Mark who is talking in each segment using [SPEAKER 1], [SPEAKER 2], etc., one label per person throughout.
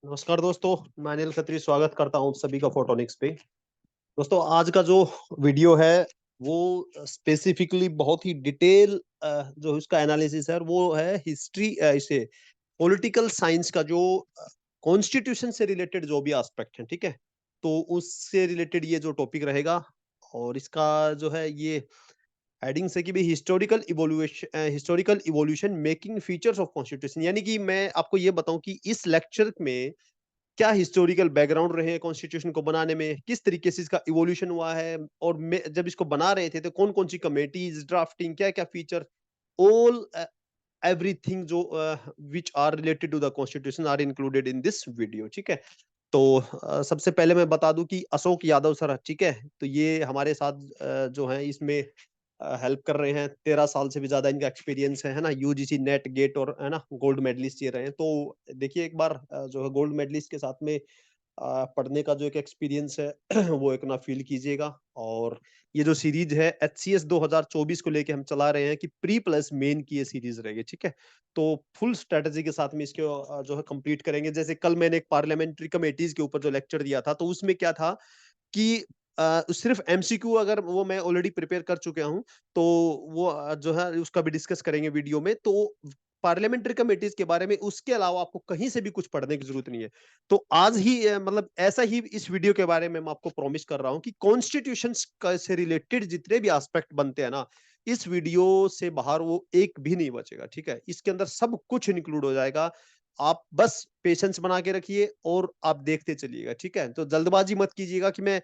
[SPEAKER 1] नमस्कार दोस्तों, मैं अनिल खत्री स्वागत करता हूँ सभी का फोटोनिक्स पे। दोस्तों आज का जो वीडियो है वो स्पेसिफिकली बहुत ही डिटेल जो इसका एनालिसिस है वो है हिस्ट्री इसे पॉलिटिकल साइंस का जो कॉन्स्टिट्यूशन से रिलेटेड जो भी एस्पेक्ट है, ठीक है। तो उससे रिलेटेड ये जो टॉपिक रहेगा और इसका जो है ये हेडिंग से कि भी historical evolution making features of constitution, यानी कि मैं आपको ये बताऊं कि इस लेक्चर में क्या हिस्टोरिकल बैकग्राउंड रहे हैं कॉन्स्टिट्यूशन को बनाने में, किस तरीके से इसका इवोल्यूशन हुआ है और जब इसको बना रहे थे तो कौन-कौन सी कमेटीज, ड्राफ्टिंग, क्या-क्या फीचर, ऑल एवरीथिंग जो which are related to the constitution are included in this video, ठीक है। तो सबसे पहले मैं बता दूं कि अशोक यादव सर, ठीक है, तो ये हमारे साथ जो है इसमें हेल्प कर रहे हैं। 13 साल से भी ज्यादा इनका एक्सपीरियंस है ना। यूजीसी नेट गेट और है ना गोल्ड मेडलिस्ट ये रहे हैं। तो देखिए एक बार जो है गोल्ड मेडलिस्ट के साथ में पढ़ने का जो एक एक्सपीरियंस है वो एक ना फील कीजिएगा। और ये जो सीरीज है एचसीएस 2024 को लेके हम चला रहे हैं कि प्री प्लस मेन की ये सीरीज रहेगी, ठीक है। तो फुल स्ट्रेटजी के साथ में इसको जो है कंप्लीट करेंगे। जैसे कल मैंने एक पार्लियामेंट्री कमेटीज के ऊपर जो लेक्चर दिया था तो उसमें क्या था कि सिर्फ एमसीक्यू अगर वो मैं ऑलरेडी प्रिपेयर कर चुका हूँ, तो वो जो है उसका भी डिस्कस करेंगे वीडियो में। तो पार्लियामेंट्री कमेटीज के बारे में उसके अलावा आपको कहीं से भी कुछ पढ़ने की जरूरत नहीं है। तो आज ही मतलब ऐसा ही इस वीडियो के बारे में मैं आपको प्रॉमिस कर रहा हूँ कि कॉन्स्टिट्यूशन से रिलेटेड जितने भी एस्पेक्ट बनते हैं ना, इस वीडियो से बाहर वो एक भी नहीं बचेगा, ठीक है। इसके अंदर सब कुछ इंक्लूड हो जाएगा। आप बस पेशेंस बना के रखिए और आप देखते चलिएगा, ठीक है। तो जल्दबाजी मत कीजिएगा कि मैं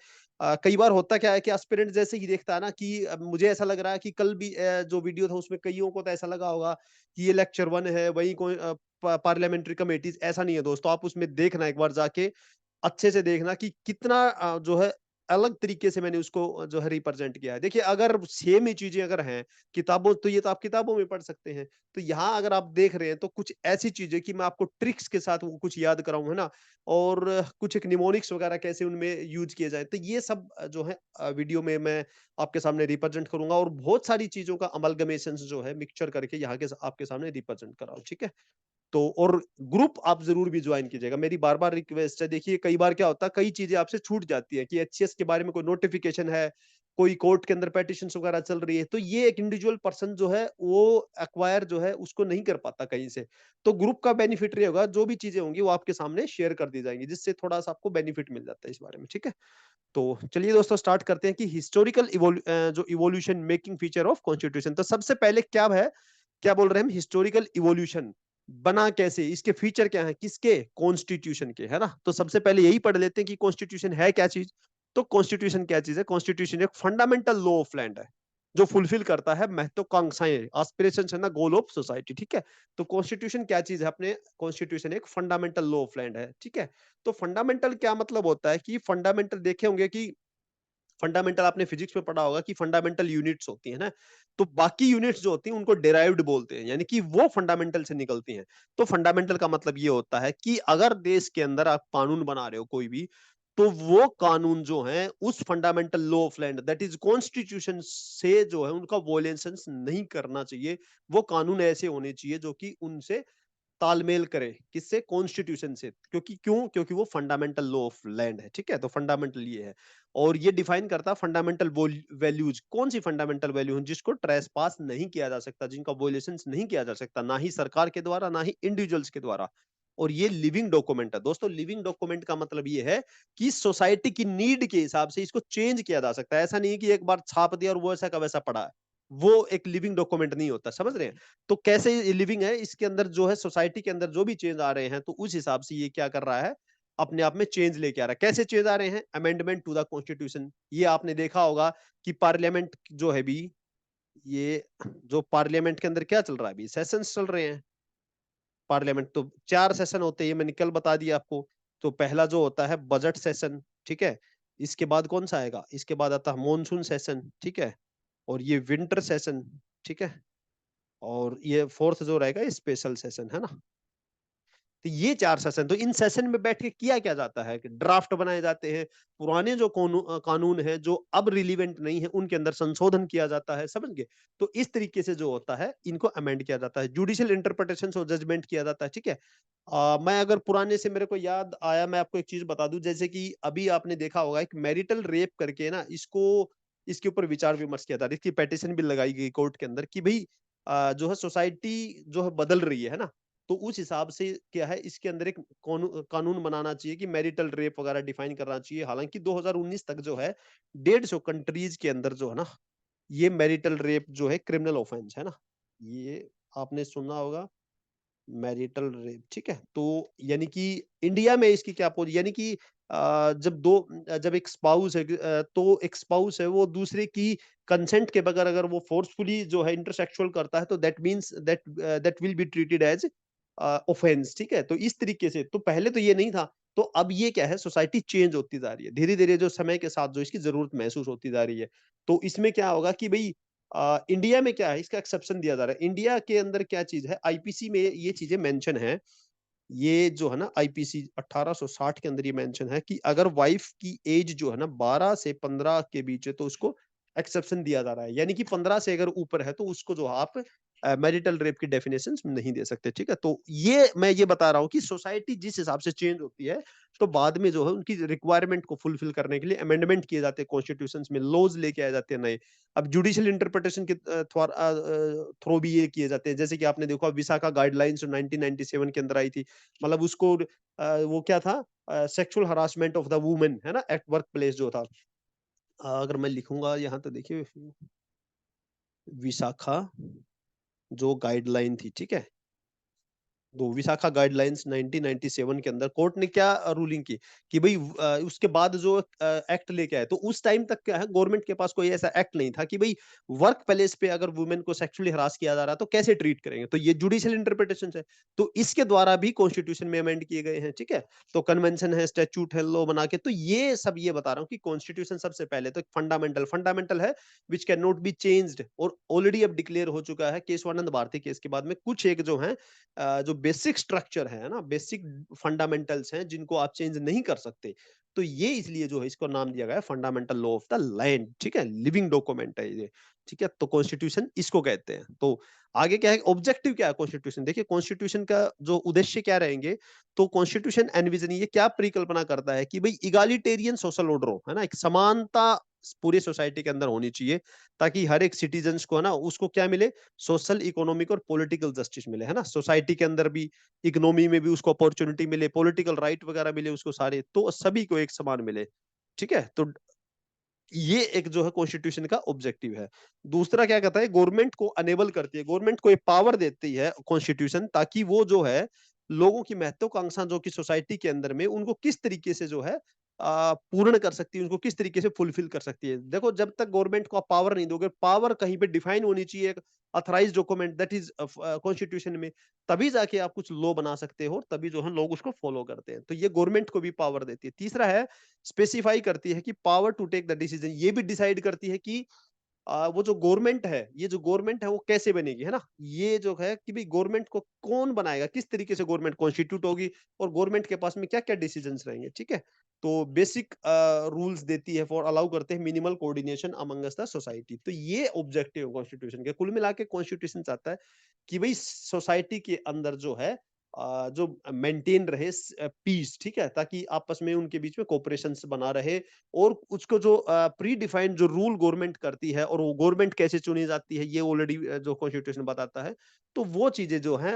[SPEAKER 1] कई बार होता क्या है कि एस्पिरेंट जैसे ही देखता है ना कि मुझे ऐसा लग रहा है कि कल भी जो वीडियो था उसमें कईयों को तो ऐसा लगा होगा कि ये लेक्चर 1 है, वही कोई पार्लियामेंट्री कमेटीज, ऐसा नहीं है दोस्तों। आप उसमें देखना एक बार जाके, अच्छे से देखना कि कितना जो है अलग तरीके से मैंने उसको जो है रिप्रेजेंट किया है। देखिए अगर सेम ही चीजें अगर हैं किताबों, तो ये तो आप किताबों में पढ़ सकते हैं। तो यहाँ अगर आप देख रहे हैं तो कुछ ऐसी चीजें कि मैं आपको ट्रिक्स के साथ वो कुछ याद कराऊं, है ना। और कुछ एक निमोनिक्स वगैरह कैसे उनमें यूज किए जाए, तो ये सब जो है वीडियो में मैं आपके सामने रिप्रेजेंट करूंगा। और बहुत सारी चीजों का अमलगमेशन जो है मिक्सचर करके यहाँ के आपके सामने रिप्रेजेंट कराऊं, ठीक है। तो और ग्रुप आप जरूर भी ज्वाइन कीजिएगा, मेरी बार बार रिक्वेस्ट है। देखिए कई बार क्या होता है, कई चीजें आपसे छूट जाती है कि एचसीएस के बारे में कोई नोटिफिकेशन है, कोई कोर्ट के अंदर पेटिशन वगैरह चल रही है, तो ये एक इंडिविजुअल पर्सन जो है वो एक्वायर जो है उसको नहीं कर पाता कहीं से। तो ग्रुप का बेनिफिट ये होगा, जो भी चीजें होंगी वो आपके सामने शेयर कर दी जाएंगी, जिससे थोड़ा सा आपको बेनिफिट मिल जाता है इस बारे में, ठीक है। तो चलिए दोस्तों स्टार्ट करते हैं कि हिस्टोरिकल जो evolution making feature of constitution. तो सबसे पहले क्या है, क्या बोल रहे हैं हम, हिस्टोरिकल इवोल्यूशन बना कैसे, इसके फीचर क्या है, किसके, कॉन्स्टिट्यूशन के, है ना। तो सबसे पहले यही पढ़ लेते हैं कि कॉन्स्टिट्यूशन है क्या चीज। तो कॉन्स्टिट्यूशन क्या चीज है, कॉन्स्टिट्यूशन एक फंडामेंटल लॉ ऑफ लैंड है जो फुलफिल करता है महत्वाकांक्षाएं, एस्पिरेशन है ना, गोल ऑफ सोसाइटी, ठीक है। तो कॉन्स्टिट्यूशन क्या चीज है अपने, कॉन्स्टिट्यूशन एक फंडामेंटल लॉ ऑफ लैंड है, ठीक है। तो फंडामेंटल क्या मतलब होता है कि फंडामेंटल देखे होंगे कि फंडामेंटल आपने फिजिक्स में पढ़ा होगा कि फंडामेंटल यूनिट्स होती है ना। तो बाकी यूनिट्स जो होती हैं उनको डेराइव्ड बोलते हैं, यानी कि वो फंडामेंटल से निकलती हैं। तो फंडामेंटल का मतलब ये होता है कि अगर देश के अंदर आप कानून बना रहे हो कोई भी, तो वो कानून जो है उस fundamental law of land that is constitution से जो है उनका वोलेशन नहीं करना चाहिए। वो कानून ऐसे होने चाहिए जो कि उनसे तालमेल करे, किससे, कॉन्स्टिट्यूशन से। क्योंकि वो फंडामेंटल लॉ ऑफ लैंड है, ठीक है। तो फंडामेंटल ये है। और ये डिफाइन करता है फंडामेंटल वैल्यूज, कौन सी फंडामेंटल वैल्यू है जिसको ट्रेस पास नहीं किया जा सकता, जिनका वोलेशन नहीं किया जा सकता, ना ही सरकार के द्वारा ना ही इंडिविजुअल्स के द्वारा। और ये लिविंग डॉक्यूमेंट है दोस्तों। लिविंग डॉक्यूमेंट का मतलब ये है कि सोसाइटी की नीड के हिसाब से इसको चेंज किया जा सकता है। ऐसा नहीं कि एक बार छाप दिया और वो ऐसा का वैसा पड़ा है, वो एक लिविंग डॉक्यूमेंट नहीं होता, समझ रहे हैं। तो कैसे ये लिविंग है, इसके अंदर जो है सोसाइटी के अंदर जो भी चेंज आ रहे हैं तो उस हिसाब से ये क्या कर रहा है, अपने आप में चेंज लेके आ रहा है। कैसे चेंज आ रहे हैं, अमेंडमेंट टू द कॉन्स्टिट्यूशन। ये आपने देखा होगा कि पार्लियामेंट जो है भी, ये जो पार्लियामेंट के अंदर क्या चल रहा है, अभी सेशंस चल रहे हैं। पार्लियामेंट तो 4 सेशन होते हैं, मैंने कल बता दिया आपको। तो पहला जो होता है बजट सेशन, ठीक है। इसके बाद कौन सा आएगा, इसके बाद आता है मॉनसून सेशन, ठीक है। और ये विंटर सेशन, ठीक है। और ये फोर्थ जो रहेगा स्पेशल सेशन, है ना। तो ये 4 सेशन, तो इन सेशन में बैठ के किया क्या जाता है कि ड्राफ्ट बनाए जाते हैं, पुराने जो कानून है जो अब रिलीवेंट नहीं है उनके अंदर संशोधन किया जाता है, समझ गए? तो इस तरीके से जो होता है इनको अमेंड किया जाता है, जुडिशियल इंटरप्रिटेशन और जजमेंट किया जाता है, ठीक है? मैं अगर पुराने से मेरे को याद आया, मैं आपको एक चीज बता दूं, जैसे कि अभी आपने देखा होगा एक मैरिटल रेप करके ना, इसको इसके ऊपर विचार विमर्श किया था, इसकी पेटिशन भी लगाई गई कोर्ट के अंदर कि भाई जो है सोसाइटी जो है बदल रही है ना, तो उस हिसाब से क्या है इसके अंदर एक कानून बनाना चाहिए कि मैरिटल रेप वगैरह डिफाइन करना चाहिए। हालांकि 2019 तक जो है 150 कंट्रीज के अंदर जो है ना, ये मैरिटल रेप जो है क्रिमिनल ऑफेंस है ना, ये आपने सुना होगा, मैरिटल रेप, ठीक है? तो यानी कि इंडिया में इसकी क्या पोजीशन, यानी कि जब एक स्पाउस है तो एक स्पाउस है वो दूसरे की कंसेंट के बगैर अगर वो फोर्सफुली जो है इंटरसेक्सुअल करता है, तो that means that will be treated as offence, ठीक है? तो इस तरीके से, तो पहले तो ये नहीं था, तो अब ये क्या है, सोसाइटी चेंज होती जा रही है धीरे धीरे, जो समय के साथ जो इसकी जरूरत महसूस होती जा रही है। तो इसमें क्या होगा कि भाई इंडिया में क्या है, इसका एक्सेप्शन दिया जा रहा है। इंडिया के अंदर क्या चीज है, आईपीसी में ये चीजें मेंशन है, ये जो है ना आईपीसी 1860 के अंदर ये मेंशन है कि अगर वाइफ की एज जो है ना 12 से 15 के बीच है तो उसको एक्सेप्शन दिया जा रहा है, यानी कि 15 से अगर ऊपर है तो उसको जो आप मैरिटल रेप की डेफिनेशन नहीं दे सकते, ठीक है? तो ये मैं ये बता रहा हूँ कि सोसाइटी जिस हिसाब से चेंज होती है, तो बाद में जो है उनकी रिक्वायरमेंट को फुलफिल करने के लिए अमेंडमेंट किए जाते हैं, कॉन्स्टिट्यूशन में लॉज लेके आए जाते हैं नए। अब जुडिशियल इंटरप्रिटेशन के थ्रू भी ये किए जाते हैं, जैसे कि आपने देखा विशाखा गाइडलाइंस 1997 के अंदर आई थी, मतलब उसको वो क्या था, sexual harassment of the women है ना एट वर्क प्लेस जो था। अगर मैं लिखूंगा यहाँ तो देखिए, विशाखा जो गाइडलाइन थी, ठीक है? तो विशाखा गाइडलाइंस 1997 के अंदर कोर्ट ने क्या रूलिंग की कि भाई उसके बाद जो एक्ट लेके आए, तो उस टाइम तक क्या है, गवर्नमेंट के पास कोई ऐसा एक्ट नहीं था कि भाई वर्क प्लेस पे अगर वुमेन को सेक्सुअली हरास किया जा रहा है तो कैसे ट्रीट करेंगे, तो ये जुडिशियल इंटरप्रिटेशन है। तो इसके द्वारा भी कॉन्स्टिट्यूशन में अमेंड किए गए हैं, ठीक है? तो कन्वेंशन है, स्टैट्यूट है, लॉ बना के, तो ये सब ये बता रहा हूँ कि कॉन्स्टिट्यूशन सबसे पहले तो एक फंडामेंटल है, which can not be changed, और ऑलरेडी अब डिक्लेयर हो चुका है केशवानंद भारती केस के बाद में, कुछ एक जो है जो बेसिक स्ट्रक्चर है ना, बेसिक फंडामेंटल्स हैं जिनको आप चेंज नहीं कर सकते, तो ये इसलिए जो है इसको नाम दिया गया है fundamental law of the land, ठीक है? लिविंग डॉक्यूमेंट है ये, ठीक है? तो कॉन्स्टिट्यूशन इसको कहते हैं। तो आगे क्या है, ऑब्जेक्टिव क्या है कॉन्स्टिट्यूशन, देखिए कॉन्स्टिट्यूशन का जो उद्देश्य क्या रहेंगे, तो कॉन्स्टिट्यूशन एनविजन ये क्या परिकल्पना करता है कि भाई इगालिटेरियन सोशल ऑर्डर हो, है ना, एक समानता पूरे सोसाइटी के अंदर होनी चाहिए, ताकि हर एक सिटीजन्स को है ना उसको क्या मिले, सोशल, इकोनॉमिक और पॉलिटिकल जस्टिस मिले, है ना, सोसाइटी के अंदर भी, इकोनॉमी में भी उसको अपॉर्चुनिटी मिले, पॉलिटिकल राइट वगैरह मिले उसको सारे, तो सभी को एक समान मिले, ठीक है? तो ये एक जो है कॉन्स्टिट्यूशन का ऑब्जेक्टिव है। दूसरा क्या कहता है, गवर्नमेंट को अनेबल करती है, गवर्नमेंट को एक पावर देती है कॉन्स्टिट्यूशन, ताकि वो जो है लोगों की महत्वाकांक्षा जो कि सोसाइटी के अंदर में उनको किस तरीके से जो है पूर्ण कर सकती है, उनको किस तरीके से फुलफिल कर सकती है। देखो जब तक गवर्नमेंट को आप पावर नहीं दोगे, पावर कहीं पे डिफाइन होनी चाहिए एक अथराइज्ड डॉक्यूमेंट दैट इज कॉन्स्टिट्यूशन में, तभी जाके आप कुछ लॉ बना सकते हो, तभी जो है लोग उसको फॉलो करते हैं। तो ये गवर्नमेंट को भी पावर देती है। तीसरा है, स्पेसिफाई करती है कि power to take the decision, ये भी डिसाइड करती है कि वो जो गवर्नमेंट है, ये जो गवर्नमेंट है वो कैसे बनेगी, है ना, ये जो है कि भाई गवर्नमेंट को कौन बनाएगा, किस तरीके से गवर्नमेंट कॉन्स्टिट्यूट होगी, और गवर्नमेंट के पास में क्या क्या डिसीजंस रहेंगे, ठीक है? तो बेसिक रूल्स देती है फॉर अलाउ करते हैं minimal coordination Among Us the society. तो ये ऑब्जेक्टिव कॉन्स्टिट्यूशन के, कुल मिला के कॉन्स्टिट्यूशन चाहता है कि भाई सोसाइटी के अंदर जो है जो मेंटेन रहे पीस, ठीक है, ताकि आपस में उनके बीच में कोऑपरेशन बना रहे, और उसको जो प्री डिफाइंड जो रूल गवर्नमेंट करती है, और वो गवर्नमेंट कैसे चुनी जाती है ये ऑलरेडी जो कॉन्स्टिट्यूशन बताता है, तो वो चीजें जो है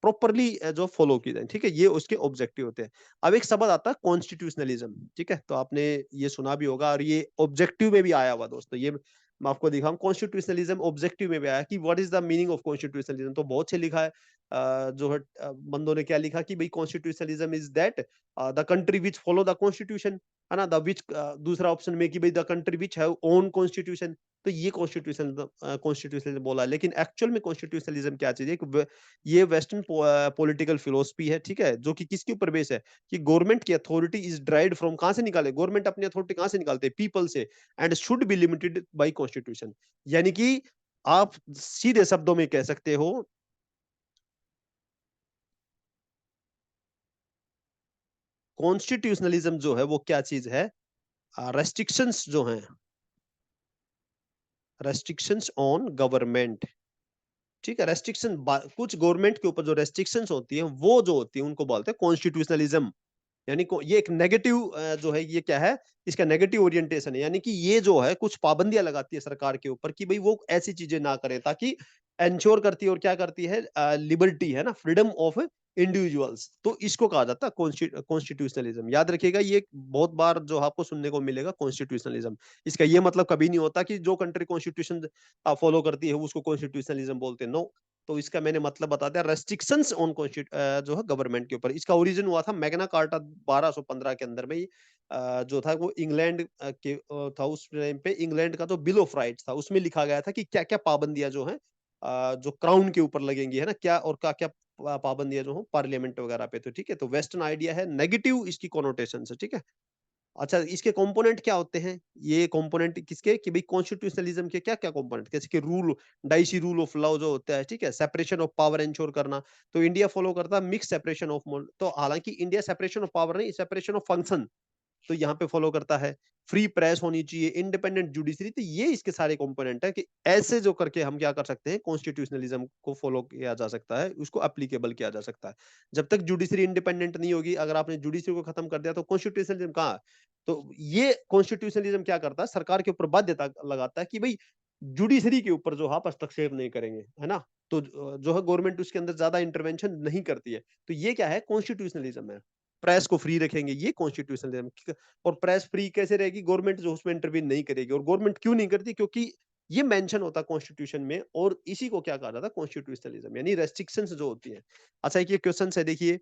[SPEAKER 1] प्रॉपरली जो फॉलो की जाए, ठीक है, ये उसके ऑब्जेक्टिव होते हैं। अब एक शब्द आता है कॉन्स्टिट्यूशनलिज्म, ठीक है, तो आपने ये सुना भी होगा, और ये ऑब्जेक्टिव में भी आया हुआ दोस्तों, ये मैं आपको दिखाऊं, कॉन्स्टिट्यूशनलिज्म ऑब्जेक्टिव में भी आया कि what is the meaning of constitutionalism, तो बहुत से लिखा है जो है बंदों ने क्या लिखा कि भाई constitutionalism is that the country which follow the constitution, है ना, द विच, दूसरा ऑप्शन में कि भाई the country which have own constitution, तो ये कॉन्स्टिट्यूशन कॉन्स्टिट्यूशनलिज्म बोला, लेकिन एक्चुअल में कॉन्स्टिट्यूशनलिज्म क्या चीज है, ये वेस्टर्न पॉलिटिकल फिलोसफी है, ठीक है, जो कि किसके ऊपर बेस है कि गवर्नमेंट की अथॉरिटी इज ड्राइव्ड फ्रॉम, कहां से निकाले गवर्नमेंट अपनी अथॉरिटी कहां से निकालते हैं, पीपल से, and should be limited by constitution, यानी कि आप सीधे शब्दों में कह सकते हो कॉन्स्टिट्यूशनलिज्म जो है वो क्या चीज है? रेस्ट्रिक्शंस जो हैं, रेस्ट्रिक्शंस ऑन गवर्नमेंट, ठीक है। रेस्ट्रिक्शन, कुछ गवर्नमेंट के ऊपर जो रेस्ट्रिक्शंस होती हैं वो जो होती है उनको बोलते हैं कॉन्स्टिट्यूशनलिज्म। यानी ये एक नेगेटिव जो है, ये क्या है, इसका नेगेटिव ओरिएंटेशन है। यानी कि ये जो है कुछ पाबंदियां लगाती है सरकार के ऊपर कि भाई वो ऐसी चीजें ना करें, ताकि एंश्योर करती है, और क्या करती है, लिबर्टी है ना, फ्रीडम ऑफ इंडिविजुअल्स। तो इसको कहा जाता है कॉन्स्टिट्यूशनलिज्म। याद रखिएगा, ये बहुत बार जो आपको सुनने को मिलेगा कॉन्स्टिट्यूशनलिज्म। इसका ये मतलब कभी नहीं होता कि जो कंट्री कॉन्स्टिट्यूशन फॉलो करती है उसको कॉन्स्टिट्यूशनलिज्म बोलते हैं, नो। तो इसका मैंने मतलब बता दिया, रेस्ट्रिक्शंस ऑन जो है गवर्नमेंट के ऊपर। इसका ओरिजिन हुआ था मैग्ना कार्टा 1215 के अंदर में जो था वो इंग्लैंड के था। उस टाइम पे इंग्लैंड का जो बिल ऑफ राइट्स था उसमें लिखा गया था कि क्या क्या पाबंदियां जो है जो क्राउन के ऊपर लगेंगी, है ना, क्या और क्या क्या पाबंदियां जो हो पार्लियामेंट वगैरह पे। तो ठीक है, तो वेस्टर्न आइडिया है, नेगेटिव इसकी कॉनोटेशन है, ठीक है। अच्छा, इसके कंपोनेंट क्या होते हैं? ये कंपोनेंट किसके, कि भाई कॉन्स्टिट्यूशनलिज्म के क्या क्या कंपोनेंट, जैसे कि rule, dicey rule of law जो होता है, ठीक है, सेपरेशन ऑफ पावर इंश्योर करना। तो इंडिया फॉलो करता है मिक्स सेपरेशन ऑफ, तो हालांकि इंडिया सेपरेशन ऑफ पावर नहीं, सेपरेशन ऑफ फंक्शन तो यहाँ पे फॉलो करता है। फ्री प्रेस होनी चाहिए, इंडिपेंडेंट जुडिशरी। तो ये इसके सारे कंपोनेंट है कि ऐसे जो करके हम क्या कर सकते हैं, कॉन्स्टिट्यूशनलिज्म को फॉलो किया जा सकता है, उसको एप्लीकेबल किया जा सकता है। जब तक जुडिशरी इंडिपेंडेंट नहीं होगी, अगर आपने जुडिशरी को खत्म कर दिया तो कॉन्स्टिट्यूशनलिज्म कहाँ? तो ये कॉन्स्टिट्यूशनलिज्म क्या करता है, सरकार के ऊपर बाध्यता लगाता है कि भाई जुडिशरी के ऊपर जो आप हस्तक्षेप नहीं करेंगे, है ना। तो जो है गवर्नमेंट उसके अंदर ज्यादा इंटरवेंशन नहीं करती है। तो ये क्या है, कॉन्स्टिट्यूशनलिज्म है। प्रेस को फ्री रखेंगे, ये कॉन्स्टिट्यूशनलिज्म। और प्रेस फ्री कैसे रहेगी, गवर्नमेंट जो उसमें इंटरवीन नहीं करेगी। और गवर्नमेंट क्यों नहीं करती, क्योंकि ये मेंशन होता है कॉन्स्टिट्यूशन में, और इसी को क्या कहा जाता है, कॉन्स्टिट्यूशनलिज्म, यानी रेस्ट्रिक्शंस जो होती हैं। अच्छा, एक ये क्वेश्चन है, देखिए,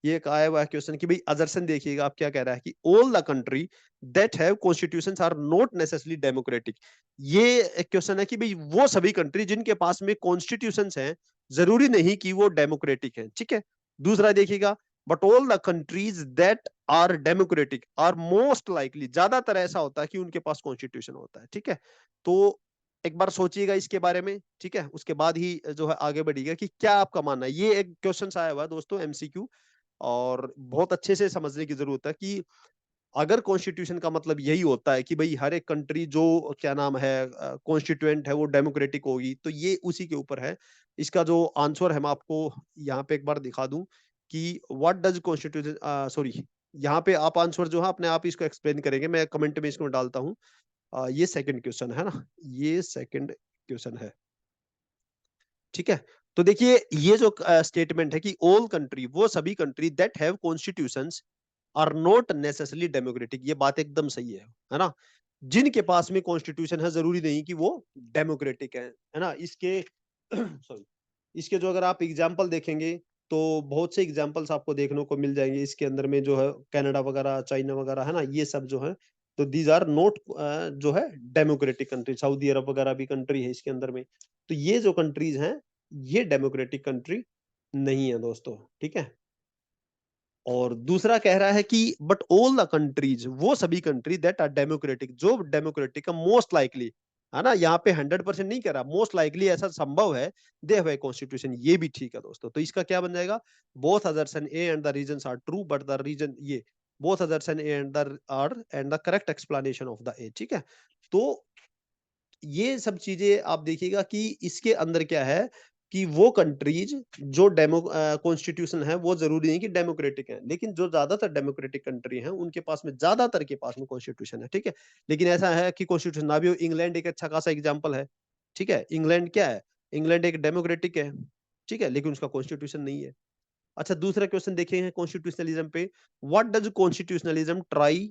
[SPEAKER 1] ये एक आया हुआ क्वेश्चन कि भाई अजरसन देखिएगा आप क्या कह रहा है कि all the country that have constitutions are not necessarily democratic. ये एक क्वेश्चन है कि भाई वो सभी कंट्री जिनके पास में कॉन्स्टिट्यूशंस हैं, जरूरी नहीं कि वो डेमोक्रेटिक हैं, ठीक है। दूसरा देखिएगा, but all the countries that are democratic are most likely, ज्यादातर ऐसा होता है कि उनके पास कॉन्स्टिट्यूशन होता है, ठीक है। तो एक बार सोचिएगा इसके बारे में, ठीक है, उसके बाद ही जो है आगे बढ़िएगा कि क्या आपका मानना है। ये एक क्वेश्चन आया हुआ है दोस्तों, एमसीक्यू, और बहुत अच्छे से समझने की जरूरत है कि अगर कॉन्स्टिट्यूशन का मतलब यही होता है कि भाई हर एक कंट्री जो क्या नाम है कॉन्स्टिट्यूएंट है वो डेमोक्रेटिक होगी, तो ये उसी के ऊपर है। इसका जो आंसर है मैं आपको यहाँ पे एक बार दिखा दूं कि व्हाट डज कॉन्स्टिट्यूशन, सॉरी, यहाँ पे आप आंसर जो है अपने आप इसको एक्सप्लेन करेंगे, मैं कमेंट में इसको डालता हूँ। ये सेकंड क्वेश्चन है ना, ये सेकंड क्वेश्चन है, ठीक है। तो देखिए, ये जो स्टेटमेंट है कि ऑल कंट्री, वो सभी country that have constitutions are not necessarily democratic, ये बात एकदम सही है ना। जिनके पास में कॉन्स्टिट्यूशन है, जरूरी नहीं कि वो डेमोक्रेटिक है ना। इसके सॉरी, इसके जो अगर आप एग्जाम्पल देखेंगे तो बहुत से एग्जाम्पल्स आपको देखने को मिल जाएंगे इसके अंदर में, जो है कनाडा वगैरह, चाइना वगैरह, है ना, ये सब जो है। तो दीज आर नॉट जो है डेमोक्रेटिक कंट्री। सऊदी अरब वगैरह भी कंट्री है इसके अंदर में। तो ये जो कंट्रीज हैं, ये डेमोक्रेटिक कंट्री नहीं है दोस्तों, ठीक है। और दूसरा कह रहा है कि बट ऑल द कंट्रीज, वो सभी कंट्री दैट आर डेमोक्रेटिक, जो डेमोक्रेटिक है, मोस्ट लाइकली, है ना, यहाँ पे 100% नहीं कह रहा, मोस्ट लाइकली ऐसा संभव है, दे हैव ए कॉन्स्टिट्यूशन, ये भी ठीक है दोस्तों। तो इसका क्या बन जाएगा, both assertion A and the reasons are true but the reason, ये both assertion A and the R and the correct explanation of the A, ठीक है। तो ये सब चीजें आप देखिएगा कि इसके अंदर क्या है कि वो कंट्रीज जो डेमो कॉन्स्टिट्यूशन है वो जरूरी नहीं कि डेमोक्रेटिक है, लेकिन जो ज्यादातर डेमोक्रेटिक कंट्री हैं उनके पास में, ज्यादातर के पास में कॉन्स्टिट्यूशन है, ठीक है। लेकिन ऐसा है कि कॉन्स्टिट्यूशन ना भी हो, इंग्लैंड एक अच्छा खासा एग्जाम्पल है, ठीक है। इंग्लैंड क्या है, इंग्लैंड एक डेमोक्रेटिक है, ठीक है, लेकिन उसका कॉन्स्टिट्यूशन नहीं है। अच्छा, दूसरा क्वेश्चन देखें कॉन्स्टिट्यूशनलिज्म पे, what does constitutionalism try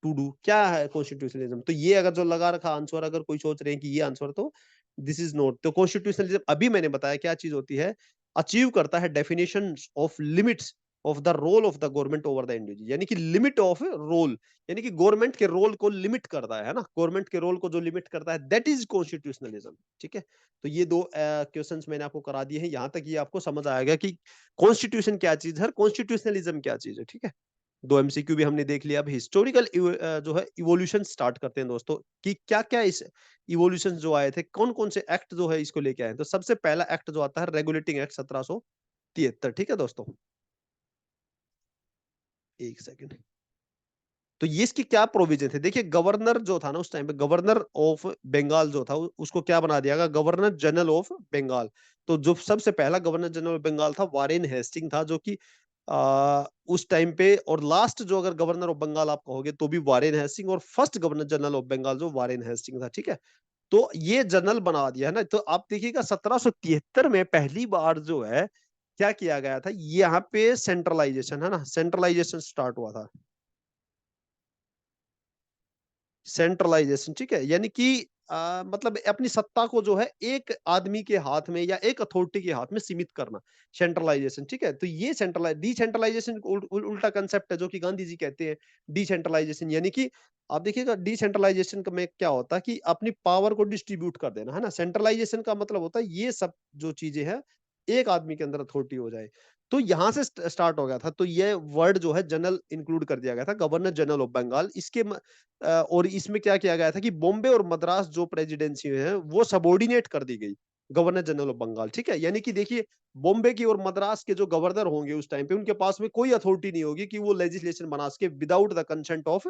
[SPEAKER 1] to do, क्या है कॉन्स्टिट्यूशनलिज्म। तो ये अगर जो लगा रखा आंसर, अगर कोई सोच रहे हैं कि ये आंसर, तो दिस इज नॉट। तो कॉन्स्टिट्यूशनलिज्म, अभी मैंने बताया क्या चीज होती है, अचीव करता है definition of limits of the role of the government over the individual, यानी कि लिमिट ऑफ रोल, यानी कि गवर्नमेंट के रोल को लिमिट करता है ना, गवर्नमेंट के रोल को जो लिमिट करता है, दैट इज कॉन्स्टिट्यूशनलिज्म, ठीक है। तो ये दो क्वेश्चंस मैंने आपको करा दिए हैं, यहां तक ये आपको समझ आएगा कि कॉन्स्टिट्यूशन क्या चीज है, कॉन्स्टिट्यूशनलिज्म क्या चीज है, ठीक है। दो एमसीक्यू भी हमने देख लिया। अब हिस्टोरिकल जो है इवोल्यूशन स्टार्ट करते हैं दोस्तों, कि क्या क्या इस इवोल्यूशन जो आए थे, कौन कौन से एक्ट जो है इसको लेके आए। तो सबसे पहला एक्ट जो आता है रेगुलेटिंग एक्ट 1773, ठीक है दोस्तों। एक सेकंड। तो ये इसकी क्या प्रोविजन थे, देखिए गवर्नर जो था ना उस टाइम पे, गवर्नर ऑफ बंगाल जो था उसको क्या बना दिया गया, गवर्नर जनरल ऑफ बंगाल। तो जो सबसे पहला गवर्नर जनरल ऑफ बंगाल था वारेन हेस्टिंग था, जो कि उस टाइम पे, और लास्ट जो अगर गवर्नर ऑफ बंगाल आप कहोगे तो भी वारेन हेस्टिंग, और first governor general of Bengal जो वारेन हेस्टिंग था, ठीक है। तो ये जनरल बना दिया है ना। तो आप देखिएगा 1773 में पहली बार जो है क्या किया गया था, यहाँ पे सेंट्रलाइजेशन है ना, सेंट्रलाइजेशन स्टार्ट हुआ था, सेंट्रलाइजेशन, ठीक है। यानी कि मतलब अपनी सत्ता को जो है एक आदमी के हाथ में या एक अथॉरिटी के हाथ में सीमित करना, सेंट्रलाइजेशन, ठीक है। तो ये डिसेंट्रलाइजेशन उल्टा कंसेप्ट है जो कि गांधी जी कहते हैं। डिसेंट्रलाइजेशन यानी कि आप देखिएगा डिसेंट्रलाइजेशन में क्या होता है कि अपनी पावर को डिस्ट्रीब्यूट कर देना, है ना। सेंट्रलाइजेशन का मतलब होता है ये सब जो चीजें हैं एक आदमी के अंदर अथॉरिटी हो जाए। तो यहां से स्टार्ट हो गया था। तो ये वर्ड जो है जनरल इंक्लूड कर दिया गया था, गवर्नर जनरल ऑफ बंगाल। और इसमें क्या किया गया था कि बॉम्बे और मद्रास जो प्रेसिडेंसी है वो सबॉर्डिनेट कर दी गई गवर्नर जनरल ऑफ बंगाल, ठीक है। यानी कि देखिए बॉम्बे की और मद्रास के जो गवर्नर होंगे उस टाइम पे, उनके पास में कोई अथॉरिटी नहीं होगी कि वो लेजिस्लेशन बना सके without the consent of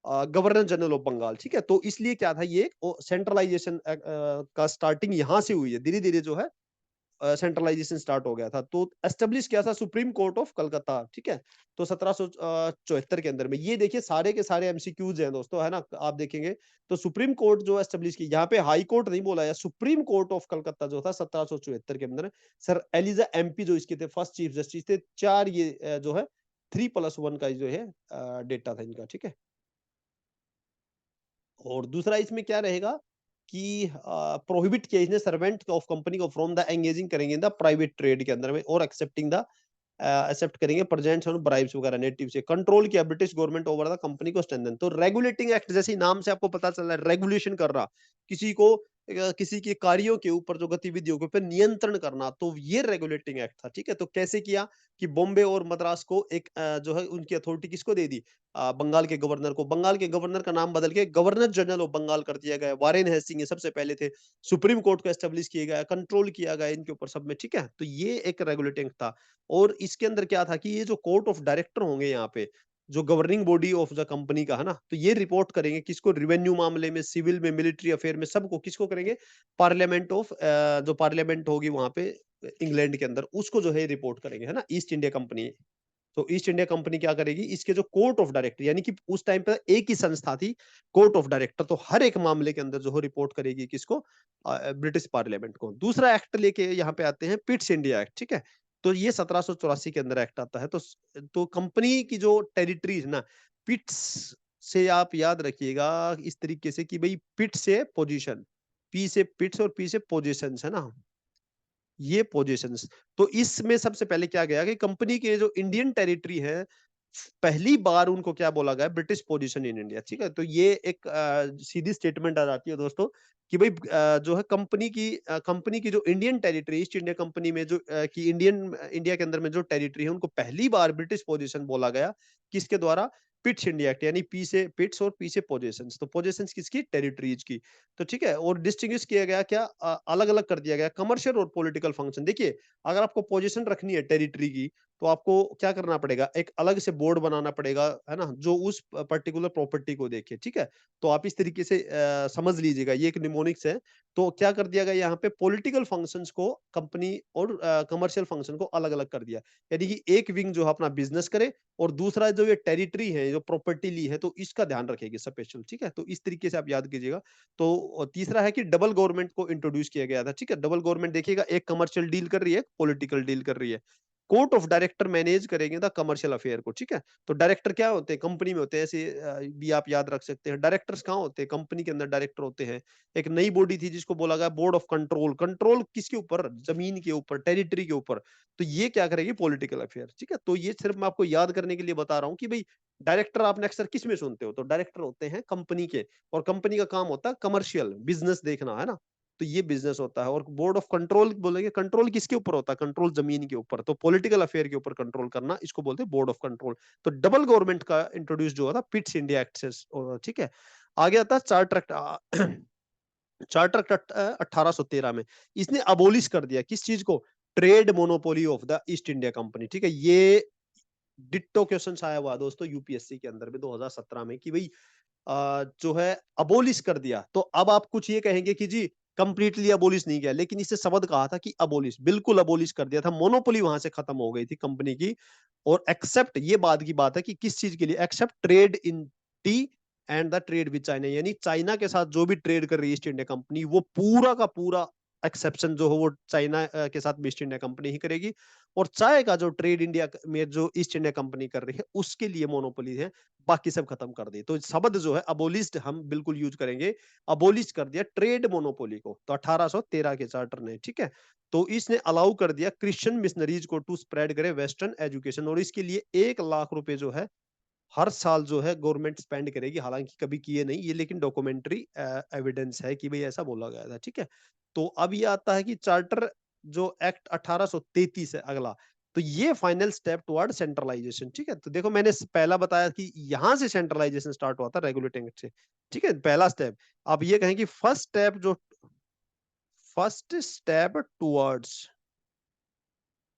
[SPEAKER 1] governor general of Bengal, ठीक है। तो इसलिए क्या था, ये सेंट्रलाइजेशन का स्टार्टिंग यहां से हुई है, धीरे धीरे जो है सेंट्रलाइजेशन स्टार्ट हो गया था। तो एस्टेब्लिश किया था सुप्रीम कोर्ट ऑफ कलकत्ता, ठीक है। तो 1774 के अंदर में, ये देखिए सारे के सारे एमसीक्यूज हैं दोस्तों, है ना। आप देखेंगे तो सुप्रीम कोर्ट जो एस्टेब्लिश की, यहाँ पे हाई कोर्ट नहीं बोला है, सुप्रीम कोर्ट ऑफ कलकत्ता जो था 1774 के अंदर। सर एलिजा एमपी जो इसके थे फर्स्ट चीफ जस्टिस थे। चार ये जो है 3+1 का जो है डेटा था इनका, ठीक है। और दूसरा इसमें क्या रहेगा कि प्रोहिबिट किया इसने सर्वेंट ऑफ कंपनी को फ्रॉम द एंगेजिंग करेंगे इन द प्राइवेट ट्रेड के अंदर में, और एक्सेप्टिंग द एक्सेप्ट करेंगे प्रेजेंट्स और ब्राइब्स वगैरह नेटिव से। कंट्रोल किया British government over the company को स्ट्रेंथन। तो रेगुलेटिंग एक्ट, जैसे नाम से आपको पता चल रहा है रेगुलेशन कर रहा, किसी को किसी के कार्यों के ऊपर जो गतिविधियों के ऊपर नियंत्रण करना, तो ये रेगुलेटिंग एक्ट था, ठीक है। तो कैसे किया कि बॉम्बे और मद्रास को एक जो है उनकी अथॉरिटी किसको दे दी, बंगाल के गवर्नर को। बंगाल के गवर्नर का नाम बदल के गवर्नर जनरल ऑफ बंगाल कर दिया गया। वारेन हेस्टिंग ये सबसे पहले थे। सुप्रीम कोर्ट को एस्टेब्लिश किया गया, कंट्रोल किया गया इनके ऊपर सब में, ठीक है। तो ये एक रेगुलेटिंग था। और इसके अंदर क्या था कि ये जो कोर्ट ऑफ डायरेक्टर होंगे यहाँ पे, जो governing body of the company का है ना, तो ये रिपोर्ट करेंगे किसको, रिवेन्यू मामले में, सिविल में, मिलिट्री अफेयर में, सबको किसको करेंगे, पार्लियामेंट ऑफ जो पार्लियामेंट होगी वहां पे इंग्लैंड के अंदर, उसको जो है रिपोर्ट करेंगे, है ना, ईस्ट इंडिया कंपनी। तो ईस्ट इंडिया कंपनी क्या करेगी, इसके जो कोर्ट ऑफ डायरेक्टर, यानी कि उस टाइम पर एक ही संस्था थी कोर्ट ऑफ डायरेक्टर, तो हर एक मामले के अंदर जो है रिपोर्ट करेगी किसको, ब्रिटिश पार्लियामेंट को। दूसरा एक्ट लेके यहाँ पे आते हैं, पिट्स इंडिया एक्ट, ठीक है। तो ये 1784 के अंदर एक्ट आता है। तो कंपनी की जो टेरिटरी है ना, पिट्स से आप याद रखिएगा इस तरीके से कि भाई पिट से पोजीशन, पी से पिट्स और पी से पोजीशन, है ना, ये पोजीशंस। तो इसमें सबसे पहले क्या गया कि कंपनी के जो इंडियन टेरिटरी है, पहली बार उनको क्या बोला गया, ब्रिटिश पोजीशन इन इंडिया, ठीक है। तो ये एक सीधी स्टेटमेंट आ जाती है दोस्तों कि भाई जो है कंपनी की जो Indian territory, east India company में जो कि इंडिया के अंदर में जो टेरिटरी है, उनको पहली बार ब्रिटिश पोजीशन बोला गया, किसके द्वारा, पिट्स इंडिया एक्ट। यानी पी से पिट्स और पी से पोजीशंस, तो पोजीशंस किसकी, टेरिटरीज की। तो ठीक है। और डिस्टिंग्विश किया गया क्या, अलग अलग कर दिया गया कमर्शियल और पॉलिटिकल फंक्शन। देखिए अगर आपको पोजीशन रखनी है टेरिटरी की, तो आपको क्या करना पड़ेगा, एक अलग से बोर्ड बनाना पड़ेगा, है ना, जो उस पर्टिकुलर प्रॉपर्टी को देखे, ठीक है। तो आप इस तरीके से समझ लीजिएगा, ये एक निमोनिक्स है। तो क्या कर दिया गया यहाँ पे, पॉलिटिकल फंक्शंस को कंपनी और कमर्शियल फंक्शन को अलग अलग कर दिया। यानी कि एक विंग जो है अपना बिजनेस करे, और दूसरा जो ये टेरिटरी है, जो प्रॉपर्टी ली है, तो इसका ध्यान रखेगी स्पेशल, ठीक है। तो इस तरीके से आप याद कीजिएगा। तो तीसरा है कि डबल गवर्नमेंट को इंट्रोड्यूस किया गया था, ठीक है। डबल गवर्नमेंट देखिएगा, एक कमर्शियल डील कर रही है, पॉलिटिकल डील कर रही है। कोर्ट ऑफ डायरेक्टर मैनेज करेंगे द कमर्शियल अफेयर को, ठीक है। तो डायरेक्टर क्या होते हैं, कंपनी में होते हैं, ऐसे भी आप याद रख सकते हैं। डायरेक्टर्स कहाँ होते हैं, कंपनी के अंदर डायरेक्टर होते हैं। एक नई बॉडी थी जिसको बोला गया बोर्ड ऑफ कंट्रोल। कंट्रोल किसके ऊपर, जमीन के ऊपर, टेरिटरी के ऊपर। तो ये क्या करेगी, पॉलिटिकल अफेयर, ठीक है। तो ये सिर्फ मैं आपको याद करने के लिए बता रहा हूँ कि भाई डायरेक्टर आपने अक्सर किस में सुनते हो, तो डायरेक्टर होते हैं कंपनी के, और कंपनी का काम होता है कमर्शियल बिजनेस देखना, है ना। तो ये बिजनेस होता है। और बोर्ड ऑफ कंट्रोल बोलेंगे, कंट्रोल किसके ऊपर होता है, कंट्रोल जमीन के ऊपर, तो पॉलिटिकल अफेयर के ऊपर कंट्रोल करना, इसको बोलते हैं बोर्ड ऑफ कंट्रोल। तो डबल गवर्नमेंट का इंट्रोड्यूस जो था पिट्स इंडिया एक्ट से, ठीक है। आगे आता है चार्टर एक्ट। चार्टर एक्ट 1813 में इसने अबोलिश कर दिया किस चीज को, trade monopoly of the east India company, ठीक है। ये डिट्टो क्वेश्चन आया हुआ दोस्तों यूपीएससी के अंदर में 2017 में कि भाई जो है अबोलिश कर दिया, तो अब आप कुछ ये कहेंगे कि जी कंप्लीटली अबोलिश नहीं किया, लेकिन इससे शब्द कहा था कि अबोलिश, बिल्कुल अबोलिश कर दिया था, मोनोपोली वहां से खत्म हो गई थी कंपनी की। और एक्सेप्ट, ये बात की बात है कि किस चीज के लिए, except trade in tea and the trade with China, यानी चाइना के साथ जो भी ट्रेड कर रही है ईस्ट इंडिया कंपनी, वो पूरा का पूरा एक्सेप्शन जो हो वो चाइना के साथ ईस्ट इंडिया कंपनी ही करेगी। और चाय का जो ट्रेड इंडिया में जो ईस्ट इंडिया कंपनी कर रही है उसके लिए मोनोपोली है, बाकी सब खत्म कर दी। तो शब्द जो है अबोलिस्ट हम बिल्कुल यूज करेंगे, अबोलिश कर दिया ट्रेड मोनोपोली को, तो 1813 के चार्टर ने, ठीक है। तो इसने अलाउ कर दिया क्रिश्चियन मिशनरीज को टू स्प्रेड करे वेस्टर्न एजुकेशन, और इसके लिए 1 लाख रुपए जो है हर साल जो है गवर्नमेंट स्पेंड करेगी, हालांकि कभी किए नहीं ये, लेकिन डॉक्यूमेंट्री एविडेंस है कि भाई ऐसा बोला गया था, ठीक है। तो अब ये आता है कि चार्टर जो एक्ट 1833 है अगला, तो ये फाइनल स्टेप टुवर्ड सेंट्रलाइजेशन, ठीक है। तो देखो मैंने पहला बताया कि यहां से सेंट्रलाइजेशन स्टार्ट हुआ था रेगुलेटिंग एक्ट से, ठीक है, पहला स्टेप। अब ये कहें कि फर्स्ट स्टेप टुवर्ड्स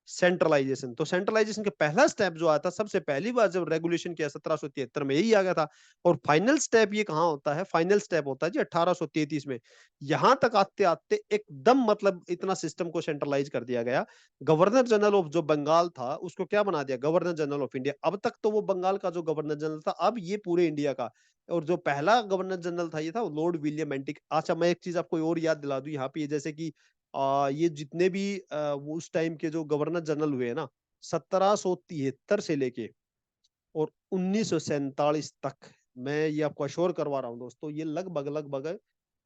[SPEAKER 1] सेंट्रलाइजेशन, तो सेंट्रलाइजेशन का पहला स्टेप जो आता, सबसे पहली बार जब रेगुलेशन किया 1773 में, यही आ गया था। और फाइनल स्टेप ये कहां होता है, फाइनल स्टेप होता है जी 1833 में। यहां तक आते आते एकदम मतलब इतना सिस्टम को सेंट्रलाइज कर दिया गया। गवर्नर जनरल ऑफ जो बंगाल था उसको क्या बना दिया, गवर्नर जनरल ऑफ इंडिया। अब तक तो वो बंगाल का जो गवर्नर जनरल था, अब ये पूरे इंडिया का। और जो पहला गवर्नर जनरल था ये था लॉर्ड विलियम एंटिक। अच्छा मैं एक चीज आपको और याद दिला दूं यहाँ पे, जैसे कि ये जितने भी वो उस टाइम के जो गवर्नर जनरल हुए ना, 1773 से लेके और 1947 तक, मैं ये आपको अश्योर करवा रहा हूँ दोस्तों, ये लगभग लगभग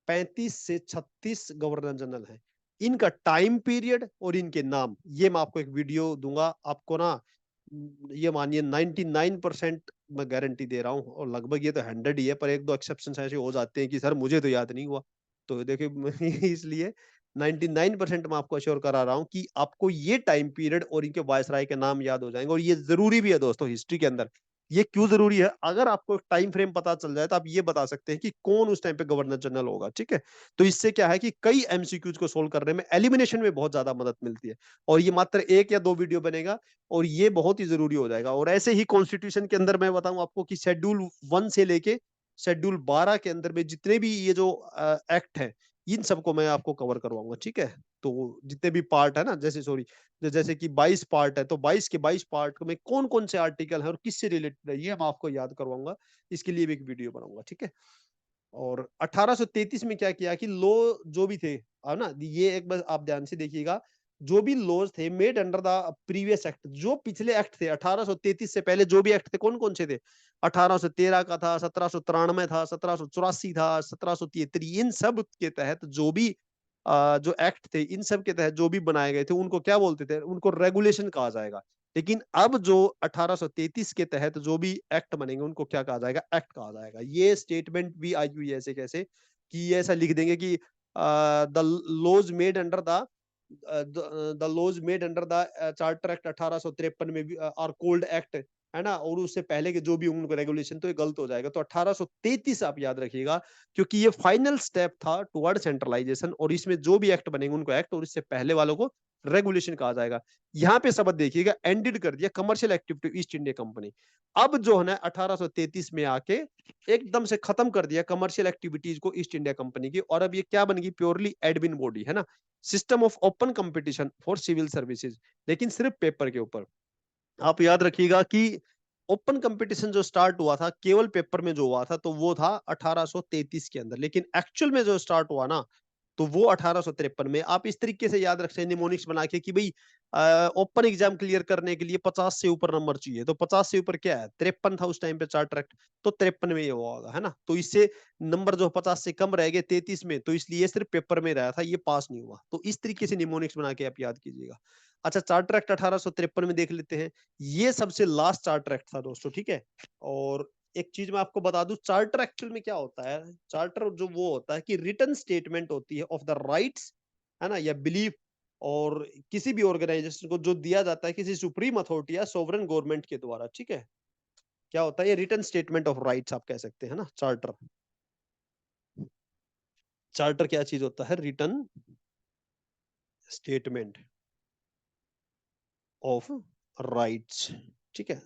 [SPEAKER 1] 35 से 36 गवर्नर जनरल हैं। इनका टाइम पीरियड और इनके नाम, ये मैं आपको एक वीडियो दूंगा आपको ना, ये मानिए 99% मैं गारंटी दे रहा हूँ, और लगभग ये तो 100 ही है, पर एक दो एक्सेप्शन ऐसे हो जाते हैं कि सर मुझे तो याद नहीं हुआ। तो देखिए इसलिए 99% मैं आपको अश्योर करा रहा हूँ कि आपको ये टाइम पीरियड और इनके वायसराय के नाम याद हो जाएंगे। और ये जरूरी भी है दोस्तों हिस्ट्री के अंदर। ये क्यों जरूरी है, अगर आपको टाइम फ्रेम पता चल जाए तो आप ये बता सकते हैं कि कौन उस टाइम पे गवर्नर जनरल होगा, ठीक है। तो इससे क्या है कि कई एमसीक्यूज को सोल्व करने में, एलिमिनेशन में बहुत ज्यादा मदद मिलती है। और ये मात्र 1 या 2 वीडियो बनेगा, और ये बहुत ही जरूरी हो जाएगा। और ऐसे ही कॉन्स्टिट्यूशन के अंदर मैं बताऊं आपको कि शेड्यूल 1 से लेके शेड्यूल 12 के अंदर में जितने भी ये जो एक्ट है, इन सबको मैं आपको कवर करवाऊंगा, ठीक है। तो जितने भी पार्ट है ना, जैसे सॉरी, जैसे कि 22 पार्ट है, तो 22 के 22 पार्ट में कौन कौन से आर्टिकल है और किससे रिलेटेड है, ये मैं आपको याद करवाऊंगा। इसके लिए भी एक वीडियो बनाऊंगा, ठीक है। और 1833 में क्या किया कि लॉ जो भी थे, है ना, ये एक बार आप ध्यान से देखिएगा, जो भी लॉज थे made under the previous act, जो पिछले एक्ट थे 1833 से पहले जो भी एक्ट थे, कौन कौन से थे, 1813 का था, 1793 था, 1784 था, 1773, इन सब के तहत जो भी जो एक्ट थे, इन सब के तहत जो भी बनाए गए थे, उनको क्या बोलते थे, उनको रेगुलेशन कहा जाएगा। लेकिन अब जो 1833 के तहत जो भी एक्ट बनेंगे उनको क्या कहा जाएगा, एक्ट कहा जाएगा। ये स्टेटमेंट भी आई हुई है ऐसे कैसे, कि ये ऐसा लिख देंगे कि the laws made under the laws made under the charter act 1853 में भी आर कोल्ड एक्ट, है ना, और उससे पहले के जो भी उनको रेगुलेशन, तो ये गलत हो जाएगा। तो 1833 आप याद रखिएगा, क्योंकि ये फाइनल स्टेप था टुवर्ड सेंट्रलाइजेशन, और इसमें जो भी एक्ट बनेंगे उनको एक्ट, और इससे पहले वालों को रेगुलेशन कहा जाएगा। यहाँ पे शब्द देखिएगा, एंडेड कर दिया commercial activity east India company. अब जो है ना 1833 में आके एकदम से खत्म कर दिया कमर्शियल एक्टिविटीज को ईस्ट इंडिया कंपनी की, और अब ये क्या बन गई, प्योरली एडमिन बॉडी, है ना, system of open competition for civil services, लेकिन सिर्फ पेपर के ऊपर। आप याद रखिएगा कि ओपन कंपटीशन जो स्टार्ट हुआ था केवल पेपर में जो हुआ था, तो वो था 1833 के अंदर, लेकिन एक्चुअल में जो स्टार्ट हुआ ना, तो वो 1853 में। आप इस तरीके से याद रख सकते हैं निमोनिक्स बना के कि भाई ओपन एग्जाम क्लियर करने के लिए 50 से ऊपर नंबर चाहिए, तो 50 से ऊपर क्या है, 53 था उस टाइम पे चार्टर एक्ट, तो 53 में ये हुआ होगा, है ना। तो इससे नंबर जो 50 से कम रह गए 33 में, तो इसलिए सिर्फ पेपर में रहा था, ये पास नहीं हुआ। तो इस तरीके से निमोनिक्स बना के आप याद कीजिएगा। अच्छा चार्टर एक्ट 1853 में देख लेते हैं, ये सबसे लास्ट चार्टर एक्ट था दोस्तों, ठीक है। और एक चीज मैं आपको बता दूं, चार्टर एक्चुअल में क्या होता है, चार्टर जो वो होता है कि रिटन स्टेटमेंट होती है ऑफ द राइट्स, है ना, या बिलीफ, और किसी भी ऑर्गेनाइजेशन को जो दिया जाता है किसी सुप्रीम अथॉरिटी या सोवरेन गवर्नमेंट के द्वारा, ठीक है। क्या होता है ये, रिटन स्टेटमेंट ऑफ राइट्स आप कह सकते हैं ना, चार्टर। चार्टर क्या चीज होता है, रिटन स्टेटमेंट ऑफ राइट्स, ठीक है,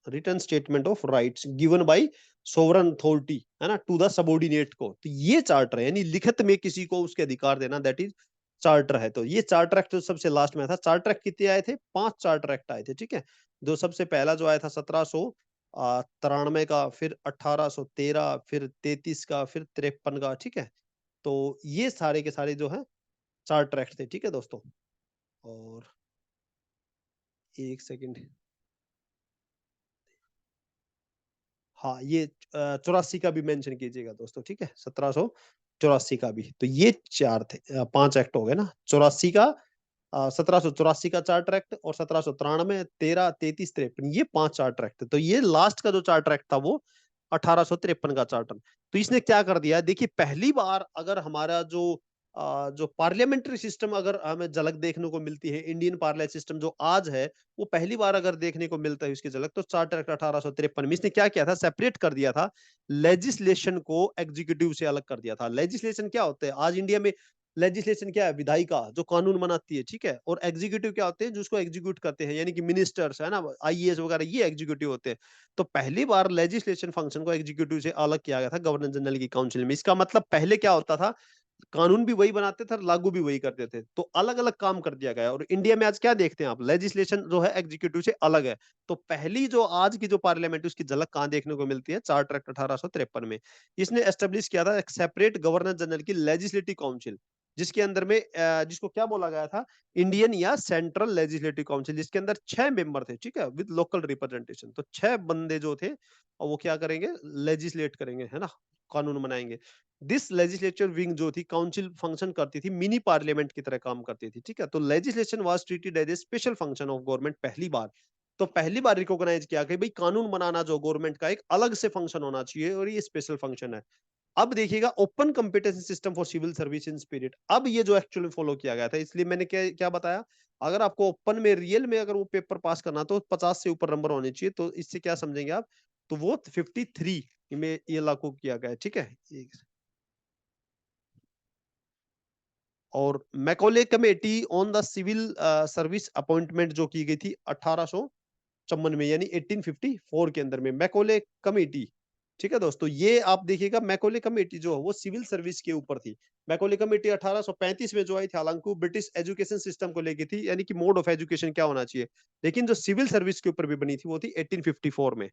[SPEAKER 1] written statement of rights given by sovereign authority, है ना, टू द सबऑर्डिनेट को। तो ये चार्टर है, यानी लिखित में किसी को उसके अधिकार देना, दैट इज चार्टर है। तो ये चार्टर एक्ट तो सबसे लास्ट में था। चार्टर एक्ट कितने आए थे? 5 चार्टर एक्ट आए थे, ठीक है। जो सबसे पहला जो आया था 1793 का, फिर 1813, फिर 33 का, फिर 53 का, ठीक है। तो ये सारे के सारे जो है चार्टर एक्ट थे, ठीक है दोस्तों। और एक सेकंड, हाँ, ये 84 का भी मेंशन कीजिएगा दोस्तों, ठीक है, 1784 का भी। तो ये 5 एक्ट हो गए ना, 84 का, 1784 का चार्टर एक्ट, और 1793, 13, 33, 53, ये 5 चार्टर एक्ट। तो ये लास्ट का जो चार्टर एक्ट था वो 1853 का चार्टर। तो इसने क्या कर दिया, देखिए पहली बार अगर हमारा जो पार्लियामेंट्री सिस्टम अगर हमें झलक देखने को मिलती है, इंडियन पार्लियामेंट सिस्टम जो आज है, वो पहली बार अगर देखने को मिलता है उसकी झलक, तो चार्टर एक्ट 1853 में इसने क्या किया था, सेपरेट कर दिया था लेजिस्लेशन को, एग्जीक्यूटिव से अलग कर दिया था। लेजिस्लेशन क्या होता है आज इंडिया में? लेजिस्लेशन क्या है? विधायिका, जो कानून बनाती है, ठीक है। और एग्जीक्यूटिव क्या होते हैं? जो उसको एग्जीक्यूट करते हैं, यानी कि मिनिस्टर्स, है ना, आईएएस वगैरह, ये एग्जीक्यूटिव होते हैं। तो पहली बार लेजिस्लेशन फंक्शन को एग्जीक्यूटिव से अलग किया गया था गवर्नर जनरल की काउंसिल में। इसका मतलब पहले क्या होता था, कानून भी वही बनाते थे और लागू भी वही करते थे, तो अलग अलग काम कर दिया गया। और इंडिया में आज क्या देखते हैं आप, लेजिस्लेशन जो है एग्जीक्यूटिव से अलग है। तो पहली जो आज की जो पार्लियामेंट, उसकी झलक कहां देखने को मिलती है? चार्टर एक्ट 1853 में। इसने एस्टेब्लिश किया था एक सेपरेट गवर्नर जनरल की लेजिस्लेटिव काउंसिल, जिसके अंदर में जिसको क्या बोला गया था, इंडियन या सेंट्रल लेजिस्लेटिव काउंसिल, जिसके अंदर 6 मेंबर थे, ठीक है, विद लोकल रिप्रेजेंटेशन। तो 6 बंदे जो थे, और वो क्या करेंगे, लेजिस्लेट करेंगे, है ना, कानून बनाएंगे। दिस लेजिस्लेचर विंग जो थी, काउंसिल फंक्शन करती थी, मिनी पार्लियामेंट की तरह काम करती थी, ठीक है। तो legislation was treated as a special function of government, पहली बार। तो पहली बार रिकॉग्नाइज किया कि भाई कानून बनाना जो गवर्नमेंट का एक अलग से फंक्शन होना चाहिए, और ये स्पेशल फंक्शन है। अब देखिएगा, open competency system for civil service in spirit, अब ये जो एक्चुअली फॉलो किया गया था। इसलिए मैंने क्या क्या बताया, अगर आपको ओपन में रियल में अगर वो पेपर पास करना, तो 50 से ऊपर नंबर होने चाहिए। तो इससे क्या समझेंगे आप, तो वो 53 में ये लागू किया गया है, ठीक है। और Macaulay committee on the civil service appointment जो की गई थी 1854 में, यानी 1854 के अंदर में, मैकॉले कमेटी, ठीक है दोस्तों। ये आप देखिएगा, मैकॉले कमेटी जो है वो सिविल सर्विस के ऊपर थी। मैकॉले कमेटी 1835 में जो आई थी, हालांकि वो ब्रिटिश एजुकेशन सिस्टम को लेके थी, यानी कि मोड ऑफ एजुकेशन क्या होना चाहिए। लेकिन जो सिविल सर्विस के ऊपर भी बनी थी, वो थी 1854 में,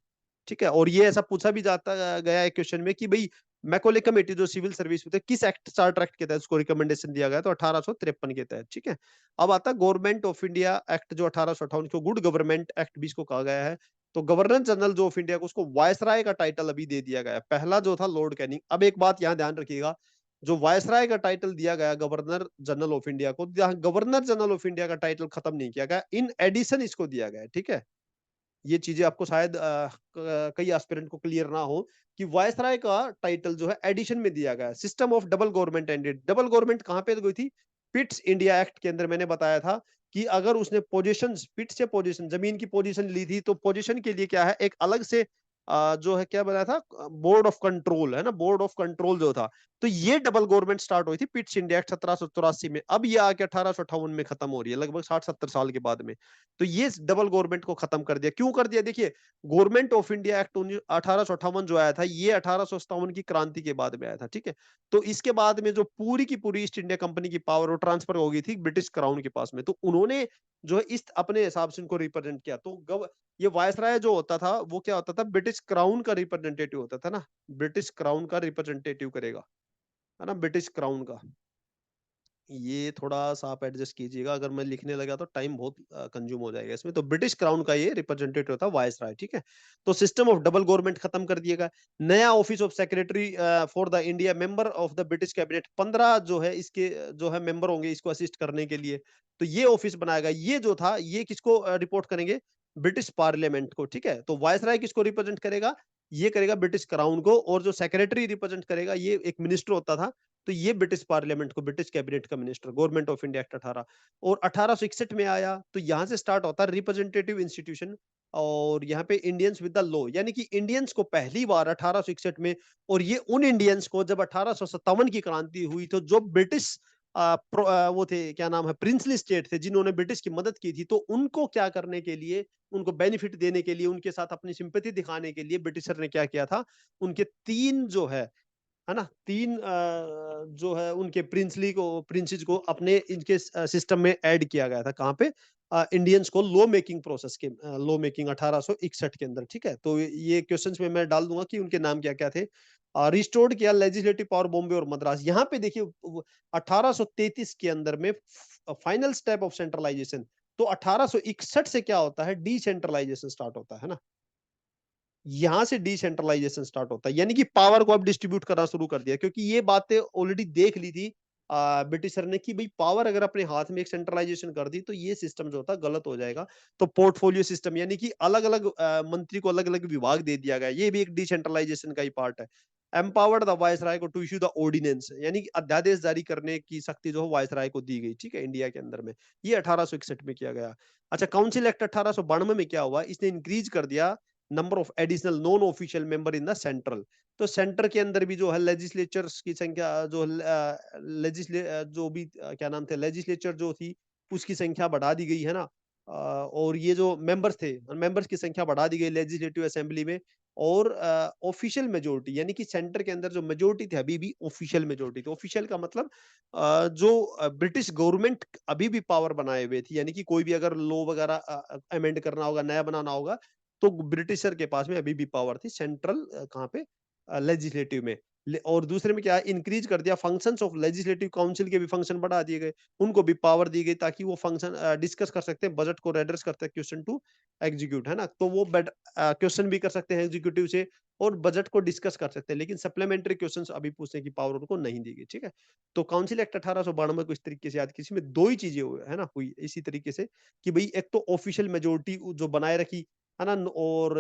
[SPEAKER 1] ठीक है। और ये ऐसा पूछा भी जाता गया है क्वेश्चन में कि भाई मैकॉले कमेटी जो सिविल सर्विस में थे, किस एक्ट, चार्टर एक्ट के तहत उसको रिकमेंडेशन दिया गया, तो 1853 के तहत, ठीक है। अब आता गवर्नमेंट ऑफ इंडिया एक्ट जो 1858 को गुड गवर्नमेंट एक्ट भी इसको कहा गया है। तो गवर्नर जनरल जो ऑफ इंडिया को, उसको वायसराय का टाइटल अभी दे दिया गया है। पहला जो था लॉर्ड कैनिंग। अब एक बात यहाँ ध्यान रखिएगा, जो वायसराय का टाइटल दिया गया गवर्नर जनरल ऑफ इंडिया को, यहाँ गवर्नर जनरल ऑफ इंडिया का टाइटल खत्म नहीं किया गया, इन एडिशन इसको दिया गया है, ठीक है। ये चीजें आपको शायद कई एस्पिरेंट को क्लियर ना हो, कि वायसराय का टाइटल जो है एडिशन में दिया गया है। System of double government ended, double government कहां पे गई थी? पिट्स इंडिया एक्ट के अंदर मैंने बताया था कि अगर उसने पोजीशन, पिट से पोजीशन, जमीन की पोजीशन ली थी, तो पोजीशन के लिए क्या है, एक अलग से जो है क्या बनाया था, बोर्ड ऑफ कंट्रोल, है ना, बोर्ड ऑफ कंट्रोल जो था। तो ये डबल गवर्नमेंट स्टार्ट हुई थी पिट्स इंडिया एक्ट 1784 में। अब ये आके 1858 में खत्म हो रही है, लगभग 60-70 साल के बाद में। तो ये डबल गवर्नमेंट को खत्म कर दिया। क्यों कर दिया? देखिए, गवर्नमेंट ऑफ इंडिया एक्ट 1858 जो आया था, ये 1857 की क्रांति के बाद में आया था, ठीक है। तो इसके बाद में जो पूरी की पूरी ईस्ट इंडिया कंपनी की पावर वो ट्रांसफर हो गई थी ब्रिटिश क्राउन के पास में। तो उन्होंने जो है इस अपने हिसाब से उनको रिप्रेजेंट किया। तो ये वायसराय जो होता था, वो क्या होता था, ब्रिटिश क्राउन का रिप्रेजेंटेटिव होता था ना, ब्रिटिश क्राउन का रिप्रेजेंटेटिव करेगा, है ना, ब्रिटिश क्राउन का। ये थोड़ा-सा आप एडजस्ट कीजिएगा, अगर मैं लिखने लगा तो टाइम बहुत कंज्यूम हो जाएगा इसमें। तो ब्रिटिश क्राउन का ये रिप्रेजेंटेटिव था वायसराय, ठीक है? तो सिस्टम ऑफ डबल गवर्नमेंट खत्म कर दिया गया। नया office of secretary for the India member of the British cabinet, 15 जो है इसके जो है मेंबर होंगे इसको असिस्ट करने के लिए। तो ये ऑफिस बनाया गया। ये जो था, ये किसको रिपोर्ट करेंगे? ब्रिटिश पार्लियामेंट को, ठीक है? तो वायसराय किसको रिप्रेजेंट करेगा? ये करेगा ब्रिटिश क्राउन को, और जो सेक्रेटरी रिप्रेजेंट करेगा, ये एक मिनिस्टर होता था, तो ये ब्रिटिश पार्लियामेंट को, ब्रिटिश कैबिनेट का minister, government of India act 18। और 1861 में आया, तो यहां से स्टार्ट होता है रिप्रेजेंटेटिव इंस्टीट्यूशन। और यहाँ पे इंडियंस विद द लॉ, यानी कि इंडियंस को पहली बार 1861 में, और ये उन इंडियंस को जब 1857 की क्रांति हुई, तो जो ब्रिटिश वो थे, क्या नाम है, प्रिंसली स्टेट थे जिन्होंने ब्रिटिश की मदद की थी, तो उनको क्या करने के लिए, उनको बेनिफिट देने के लिए, उनके साथ अपनी सिंपैथी दिखाने के लिए ब्रिटिशर ने क्या किया था, उनके तीन जो है ना, तीन जो है उनके प्रिंसेस को अपने इनके सिस्टम में ऐड किया गया था। कहाँ पे? इंडियंस को लॉ मेकिंग प्रोसेस के, लॉ मेकिंग 1861 के अंदर, ठीक है। तो ये क्वेश्चंस में मैं डाल दूंगा कि उनके नाम क्या क्या थे। रिस्टोर्ड किया लेजिस्लेटिव पावर बॉम्बे और मद्रास। यहाँ पे देखिए 1833 के अंदर में फाइनल स्टेप ऑफ सेंट्रलाइजेशन। तो 1861 से क्या होता है, डिसेंट्रलाइजेशन स्टार्ट होता है ना। यहां से डिसेंट्रलाइजेशन स्टार्ट होता है, यानी कि पावर को अब डिस्ट्रीब्यूट करना शुरू कर दिया, क्योंकि ये बातें ऑलरेडी देख ली थी ब्रिटिशर ने कि भाई पावर अगर अपने हाथ में एक सेंट्रलाइजेशन कर दी तो ये सिस्टम जो होता है गलत हो जाएगा। तो पोर्टफोलियो सिस्टम, यानी कि अलग अलग मंत्री को अलग अलग विभाग दे दिया गया, ये भी एक डिसेंट्रलाइजेशन का ही पार्ट है। एम्पावर्ड द वायसराय को टू इश्यू द ऑर्डिनेंस, यानी कि अध्यादेश जारी करने की शक्ति जो है वायसराय को दी गई, ठीक है, इंडिया के अंदर में। ये 1861 में किया गया। अच्छा, काउंसिल एक्ट 1892 में क्या हुआ, इसने इंक्रीज कर दिया number of additional non official member in the central. तो सेंटर के अंदर भी जो है लेजिस्लेचर्स की संख्या, जो जो भी क्या नाम थे, लेजिस्लेचर जो थी उसकी संख्या बढ़ा दी गई है ना। और ये जो मेंबर्स थे, मेंबर्स की संख्या बढ़ा दी गई लेजिस्लेटिव असेंबली में। और ऑफिशियल मेजोरिटी, यानी कि सेंटर के अंदर जो मेजोरिटी थी अभी भी ऑफिशियल मेजोरिटी थी। ऑफिशियल का मतलब जो ब्रिटिश गवर्नमेंट अभी भी पावर बनाए हुए थी, यानी कि कोई भी अगर लॉ वगैरह अमेंड करना होगा, नया बनाना होगा, तो ब्रिटिशर के पास में अभी भी पावर थी सेंट्रल, कहाँ पे, लेजिस्लेटिव में। और दूसरे में क्या है, इंक्रीज कर दिया फंक्शंस ऑफ लेजिस्लेटिव काउंसिल के भी फंक्शन बढ़ा दिए गए, उनको भी पावर दी गई ताकि वो फंक्शन डिस्कस कर सकते हैं, बजट को रेडर्स करते हैं क्वेश्चन टू एग्जीक्यूट, है ना। तो वो क्वेश्चन भी कर सकते हैं एग्जीक्यूटिव से और बजट को डिस्कस कर सकते हैं, लेकिन सप्लीमेंट्री क्वेश्चंस अभी पूछने की पावर उनको नहीं दी गई, ठीक है। तो काउंसिल एक्ट 1892 को इस तरीके से याद, किसी में दो ही चीजें हुई है ना, हुई इसी तरीके से कि भाई एक तो ऑफिशियल मेजोरिटी जो बनाए रखी, है ना, और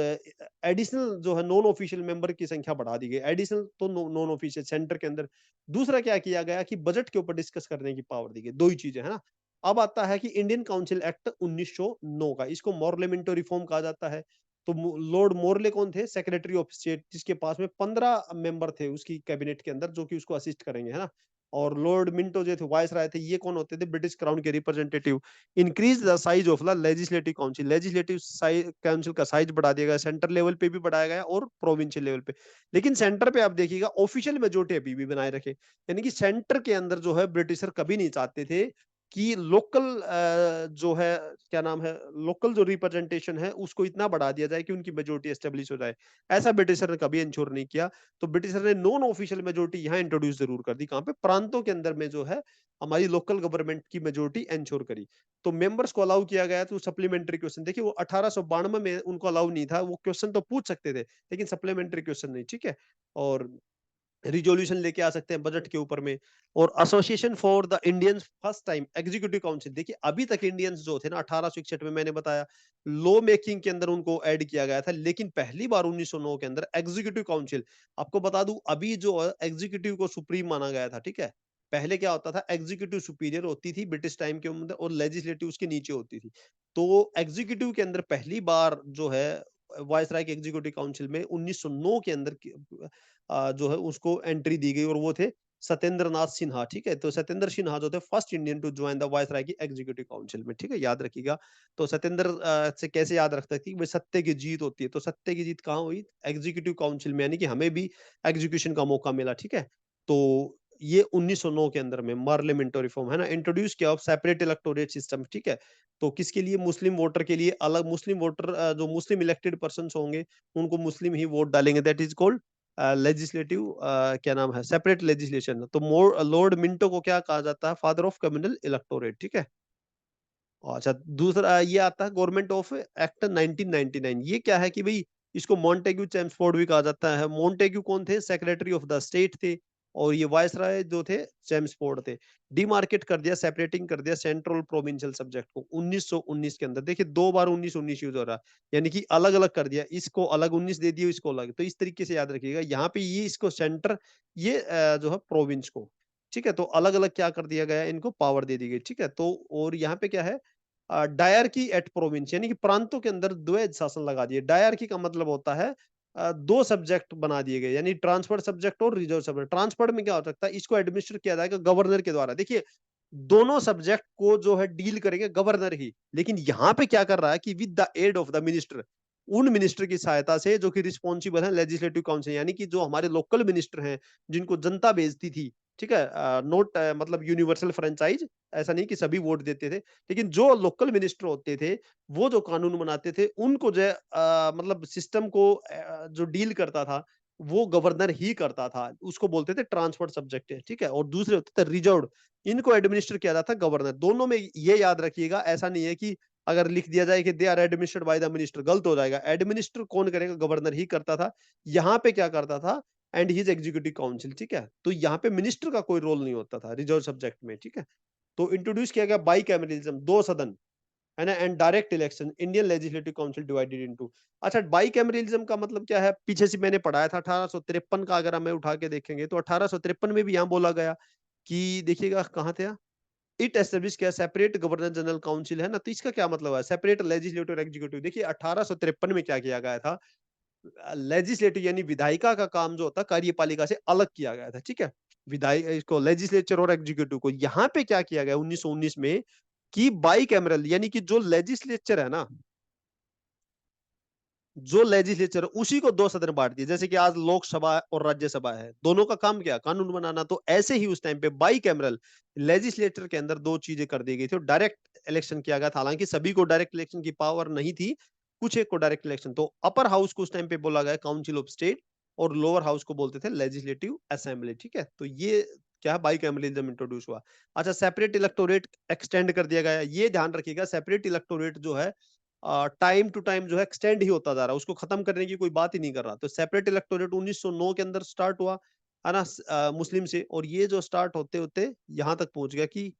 [SPEAKER 1] एडिशनल जो है नॉन ऑफिशियल मेंबर की संख्या बढ़ा दी गई, एडिशनल तो नॉन ऑफिशियल सेंटर के अंदर। दूसरा क्या किया गया कि बजट के ऊपर डिस्कस करने की पावर दी गई, दो ही चीजें, है ना। अब आता है कि इंडियन काउंसिल एक्ट 1909 का, इसको मॉर्लेमेंटो रिफॉर्म कहा जाता है। तो लॉर्ड मोरले कौन थे, सेक्रेटरी ऑफ स्टेट, जिसके पास में 15 मेंबर थे उसकी कैबिनेट के अंदर जो कि उसको असिस्ट करेंगे, है ना। और लॉर्ड मिंटो जो थे वाइस राय थे, ये कौन होते थे, ब्रिटिश क्राउन के representative. Increase the size of the legislative council, legislative council का साइज बढ़ा दिया गया, सेंटर लेवल पे भी बढ़ाया गया और प्रोविंशियल लेवल पे। लेकिन सेंटर पे आप देखिएगा ऑफिशियल मेजोरिटी अभी भी बनाए रखे, यानी कि सेंटर के अंदर जो है ब्रिटिशर कभी नहीं चाहते थे कि लोकल जो है, क्या नाम है, लोकल जो रिप्रेजेंटेशन है उसको इतना बढ़ा दिया जाए कि उनकी मेजोरिटी एस्टेब्लिश हो जाए। ऐसा ब्रिटिशर ने कभी इंश्योर नहीं किया। तो ब्रिटिशर ने नॉन ऑफिशियल मेजोरिटी यहाँ इंट्रोड्यूस जरूर कर दी, कहाँ पे, प्रांतों के अंदर में जो है हमारी लोकल गवर्नमेंट की मेजोरिटी इंश्योर करी। तो मेंबर्स को अलाउ किया गया। तो सप्लीमेंट्री क्वेश्चन देखिए, वो 1892 में उनको अलाउ नहीं था, वो क्वेश्चन तो पूछ सकते थे लेकिन सप्लीमेंट्री क्वेश्चन नहीं, ठीक है। और रिजोल्यूशन लेके आ सकते हैं बजट के ऊपर में। और association for the Indians first time executive council, देखिए अभी तक इंडियंस जो थे ना 1861 में मैंने बताया लॉ मेकिंग के अंदर उनको ऐड किया गया था, लेकिन पहली बार 1909 के अंदर एग्जीक्यूटिव काउंसिल। आपको बता दूं अभी जो एग्जीक्यूटिव को सुप्रीम माना गया था, ठीक है। पहले क्या होता था, एग्जीक्यूटिव सुपीरियर होती थी ब्रिटिश टाइम के अंदर और लेजिस्लेटिव उसके नीचे होती थी। तो एग्जीक्यूटिव के अंदर पहली बार जो है वायसराय के एग्जीक्यूटिव काउंसिल में 1909 के अंदर जो है उसको एंट्री दी गई और वो थे सत्येंद्र नाथ सिन्हा, ठीक है। तो सत्येंद्र सिन्हा जो थे first Indian to join the viceroy की एग्जीक्यूटिव काउंसिल में, ठीक है, याद रखिएगा। तो सत्येंद्र से कैसे याद रखता है कि भाई सत्य की जीत होती है, तो सत्य की जीत कहाँ हुई, एग्जीक्यूटिव काउंसिल में, यानी कि हमें भी एग्जीक्यूशन का मौका मिला, ठीक है। तो ये 1909 के अंदर में पार्लियामेंटरी रिफॉर्म है ना, इंट्रोड्यूस किया सेपरेट इलेक्टोरेट सिस्टम, ठीक है। तो किसके लिए, मुस्लिम वोटर के लिए अलग, मुस्लिम वोटर जो मुस्लिम इलेक्टेड पर्सन होंगे उनको मुस्लिम ही वोट डालेंगे, दैट इज कॉल्ड लेजिस्लेटिव, क्या नाम है, सेपरेट लेजिस्लेशन। तो लॉर्ड मिंटो को क्या कहा जाता है, फादर ऑफ कम्युनल इलेक्टोरेट, ठीक है। अच्छा, दूसरा ये आता है गवर्नमेंट ऑफ एक्ट 1999। ये क्या है कि भाई इसको मॉन्टेग्यू चेम्सफोर्ड भी कहा जाता है। मॉन्टेग्यू कौन थे, सेक्रेटरी ऑफ द स्टेट थे। और ये वायसराय जो थे चेम्सफोर्ड थे। डिमार्केट कर दिया, सेपरेटिंग कर दिया सेंट्रल प्रोविंशियल सब्जेक्ट को 1919 के अंदर। देखिए दो बार 1919 यूज हो रहा है, यानी कि अलग अलग कर दिया, इसको अलग 19 दे दिया, इसको अलग। तो इस तरीके से याद रखिएगा, यहाँ पे ये इसको सेंटर, ये जो है प्रोविंस को, ठीक है। तो अलग अलग क्या कर दिया गया, इनको पावर दे दी गई, ठीक है। तो और यहाँ पे क्या है, डायरकी एट प्रोविंस, यानी कि प्रांतों के अंदर द्वैध शासन लगा दिए। डायरकी का मतलब होता है दो सब्जेक्ट बना दिए गए, यानी ट्रांसफर्ड सब्जेक्ट और रिजर्व सब्जेक्ट। ट्रांसफर्ड में क्या हो सकता है, इसको एडमिनिस्टर किया जाएगा गवर्नर के द्वारा। देखिए दोनों सब्जेक्ट को जो है डील करेंगे गवर्नर ही, लेकिन यहाँ पे क्या कर रहा है कि with the aid of the minister, उन मिनिस्टर की सहायता से जो कि रिस्पॉन्सिबल है लेजिस्लेटिव काउंसिल, यानी कि जो हमारे लोकल मिनिस्टर हैं जिनको जनता भेजती थी, ठीक है, नोट मतलब यूनिवर्सल फ्रेंचाइज, ऐसा नहीं कि सभी वोट देते थे, लेकिन जो लोकल मिनिस्टर होते थे वो जो कानून बनाते थे उनको जो है मतलब सिस्टम को जो डील करता था वो गवर्नर ही करता था, उसको बोलते थे ट्रांसफर्ड सब्जेक्ट है, ठीक है। और दूसरे होते थे रिजर्व्ड, इनको एडमिनिस्टर किया जाता गवर्नर। दोनों में ये याद रखिएगा, ऐसा नहीं है कि अगर लिख दिया जाए कि they are administered by the minister, गलत हो जाएगा। एडमिनिस्टर कौन करेगा, गवर्नर ही करता था। यहाँ पे क्या करता था, एंड हिज एग्जीक्यूटिव काउंसिल, ठीक है। तो यहाँ पे मिनिस्टर का कोई रोल नहीं होता था रिजर्व सब्जेक्ट में, ठीक है। तो इंट्रोड्यूस किया गया बाई कैमरलिज्म, दो सदन, है ना, and direct election, Indian legislative council divided into. अच्छा, बाई कैमरलिज्म का मतलब क्या है, पीछे से मैंने पढ़ाया था 1853 का, अगर हमें उठा के देखेंगे तो 1853 में भी यहाँ बोला गया कि देखिएगा कहाँ थे, इट एस्टेब्लिश किया सेपरेट गवर्नर जनरल काउंसिल, है ना। तो इसका क्या मतलब है, सेपरेट लेजिस्लेटिव और एग्जीक्यूटिव। देखिए 1853 में क्या किया गया था, लेजिस्लेटिव यानी विधायिका का काम जो होता कार्यपालिका से अलग किया गया था, ठीक है। विधायक इसको लेजिस्लेचर और एग्जीक्यूटिव को यहाँ पे क्या किया गया 1919 में कि बाई कैमरल, यानी कि जो लेजिस्लेचर है ना, जो लेजिस्लेचर उसी को दो सदन बांट दिए, जैसे कि आज लोकसभा और राज्यसभा है, दोनों का काम क्या, कानून बनाना। तो ऐसे ही उस टाइम पे बाई कैमरल लेजिस्लेचर के अंदर दो चीजें कर दी गई थी, और डायरेक्ट इलेक्शन किया गया था। हालांकि सभी को डायरेक्ट इलेक्शन की पावर नहीं थी, कुछ एक को डायरेक्ट इलेक्शन। तो अपर हाउस को उस टाइम पे बोला गया काउंसिल ऑफ स्टेट, और लोअर हाउस को बोलते थे लेजिस्लेटिव असेंबली, ठीक है। तो ये क्या बाई कैमरलिज्म इंट्रोड्यूस हुआ। अच्छा, सेपरेट इलेक्टोरेट एक्सटेंड कर दिया गया, ये ध्यान रखिएगा, सेपरेट इलेक्टोरेट जो है टाइम टू टाइम जो है एक्सटेंड ही होता जा रहा है, उसको खत्म करने की कोई बात ही नहीं कर रहा। तो सेपरेट इलेक्टोरेट 1909 के अंदर स्टार्ट हुआ, है ना, मुस्लिम से, और ये जो स्टार्ट होते होते यहाँ तक पहुंच गया कि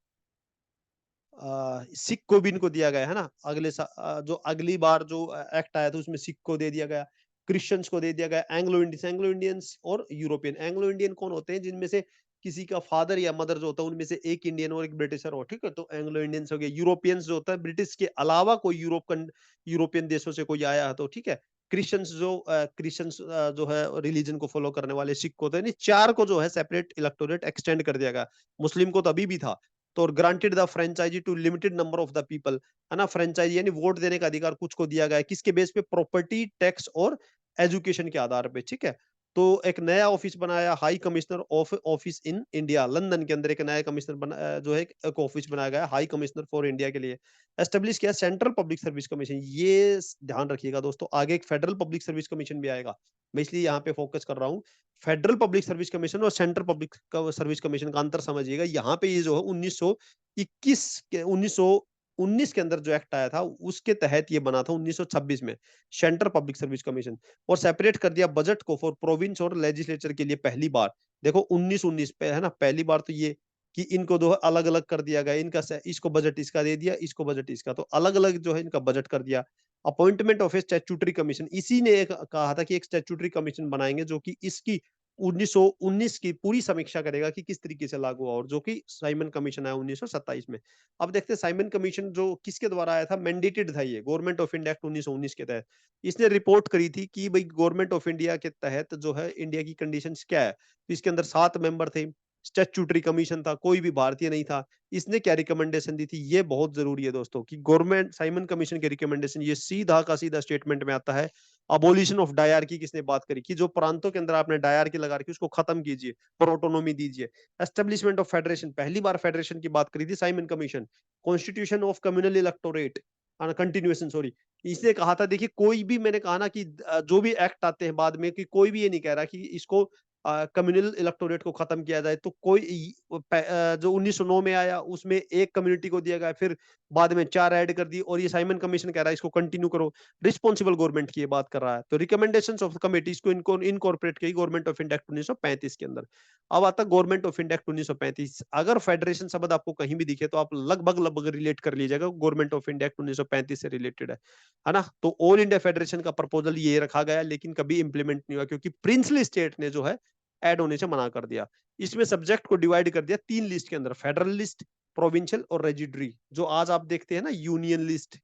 [SPEAKER 1] सिख को भी इनको दिया गया, है ना। जो अगली बार जो एक्ट आया था उसमें सिख को दे दिया गया, क्रिश्चियंस को दे दिया गया, एंग्लो इंडियंस और यूरोपियन। एंग्लो इंडियन कौन होते हैं, जिनमें से किसी का फादर या मदर जो होता है उनमें से एक इंडियन और एक ब्रिटिशर हो, ठीक है। तो एंग्लो इंडियंस हो गए। यूरोपियंस जो होता है ब्रिटिश के अलावा कोई यूरोपियन देशों से कोई आया है तो, ठीक है। क्रिश्चियंस जो है रिलीजन को फॉलो करने वाले सिख को, तो नहीं, चार को जो है सेपरेट इलेक्टोरेट एक्सटेंड कर दिया गया। मुस्लिम को तो अभी भी था। तो granted the franchise to limited number of the people, है ना। फ्रेंचाइजी यानी वोट देने का अधिकार कुछ को दिया गया है, किसके बेस पे, प्रॉपर्टी टैक्स और एजुकेशन के आधार पे, ठीक है। तो एक नया ऑफिस बनाया, high commissioner of office in India, London के अंदर एक नया कमिश्नर जो है एक ऑफिस बनाया गया, हाई कमिश्नर फॉर इंडिया के लिए। एस्टेब्लिश किया सेंट्रल पब्लिक सर्विस कमीशन। ये ध्यान रखिएगा दोस्तों, आगे एक फेडरल पब्लिक सर्विस कमीशन भी आएगा, मैं इसलिए यहाँ पे फोकस कर रहा हूँ। फेडरल पब्लिक सर्विस कमीशन और सेंट्रल पब्लिक सर्विस कमीशन का अंतर समझिएगा। यहाँ पे ये जो है 1921 के 1919 के अंदर जो एक्ट आया था उसके तहत ये बना था 1926 में, सेंट्रल पब्लिक सर्विस कमीशन। और सेपरेट कर दिया बजट को फॉर प्रोविंस और लेजिस्लेचर के लिए पहली बार। देखो 1919 पे, है ना, पहली बार तो ये कि इनको दो अलग अलग कर दिया गया, इसको बजट इसका दे दिया, इसको बजट इसका, तो अलग अलग जो है इनका बजट कर दिया। Appointment of A statutory commission, इसी ने एक कहा था कि एक स्टैट्यूटरी कमीशन बनाएंगे जो कि इसकी 1919 की पूरी समीक्षा करेगा कि किस तरीके से लागू हुआ, और जो कि साइमन कमीशन आया 1927 में। अब देखते हैं साइमन कमीशन जो किसके द्वारा आया था, मैंडेटेड था ये गवर्नमेंट ऑफ इंडिया एक्ट 1919 के तहत। इसने रिपोर्ट करी थी कि भाई गवर्नमेंट ऑफ इंडिया के तहत जो है इंडिया की कंडीशंस क्या है। तो इसके अंदर 7 मेंबर थे, स्टैट्यूटरी कमीशन था, कोई भी भारतीय नहीं था। इसने क्या रिकमेंडेशन दी थी, ये बहुत जरूरी है दोस्तों, कि गवर्नमेंट साइमन कमीशन के रिकमेंडेशन, ये सीधा का सीधा स्टेटमेंट में आता है। अबोलिशन ऑफ डायरकी किसने बात करी, कि जो प्रांतों के अंदर आपने डायरकी लगा रखी उसको खत्म कीजिए और ऑटोनॉमी दीजिए। एस्टेब्लिशमेंट ऑफ फेडरेशन, पहली बार फेडरेशन की बात करी थी Simon commission. Constitution of communal electorate continuation, sorry, इसने कहा था, देखिए कोई भी, मैंने कहा ना कि जो भी एक्ट आते हैं बाद में, कि कोई भी ये नहीं कह रहा कि इसको कम्युनल इलेक्टोरेट को खत्म किया जाए। तो जो 1909 में आया उसमें एक कम्युनिटी को दिया गया, फिर बाद में 4 ऐड कर दी, और ये साइमन कमीशन कह रहा है इसको कंटिन्यू करो। रिस्पॉन्सिबल गवर्नमेंट की ये बात कर रहा है। तो रिकमेंडेशंस ऑफ कमिटीज को इनको इनकॉर्पोरेट की गवर्नमेंट ऑफ इंडिया एक्ट 1935 के अंदर। अब आता गवर्नमेंट ऑफ इंडिया एक्ट 1935। अगर फेडरेशन शब्द आपको कहीं भी दिखे तो आप लगभग लगभग रिलेट कर लीजिएगा, गवर्नमेंट ऑफ इंडिया एक्ट 1935 से रिलेटेड है ना। तो ऑल इंडिया फेडरेशन का प्रपोजल ये रखा गया, लेकिन कभी इंप्लीमेंट नहीं हुआ, क्योंकि प्रिंसली स्टेट ने जो है ऐड होने से मना कर दिया। इसमें सब्जेक्ट को डिवाइड कर दिया 3 लिस्ट के अंदर, फेडरल लिस्ट, प्रोविंशियल और रेजिड्री। जो आज आप देखते हैं ना यूनियन लिस्ट,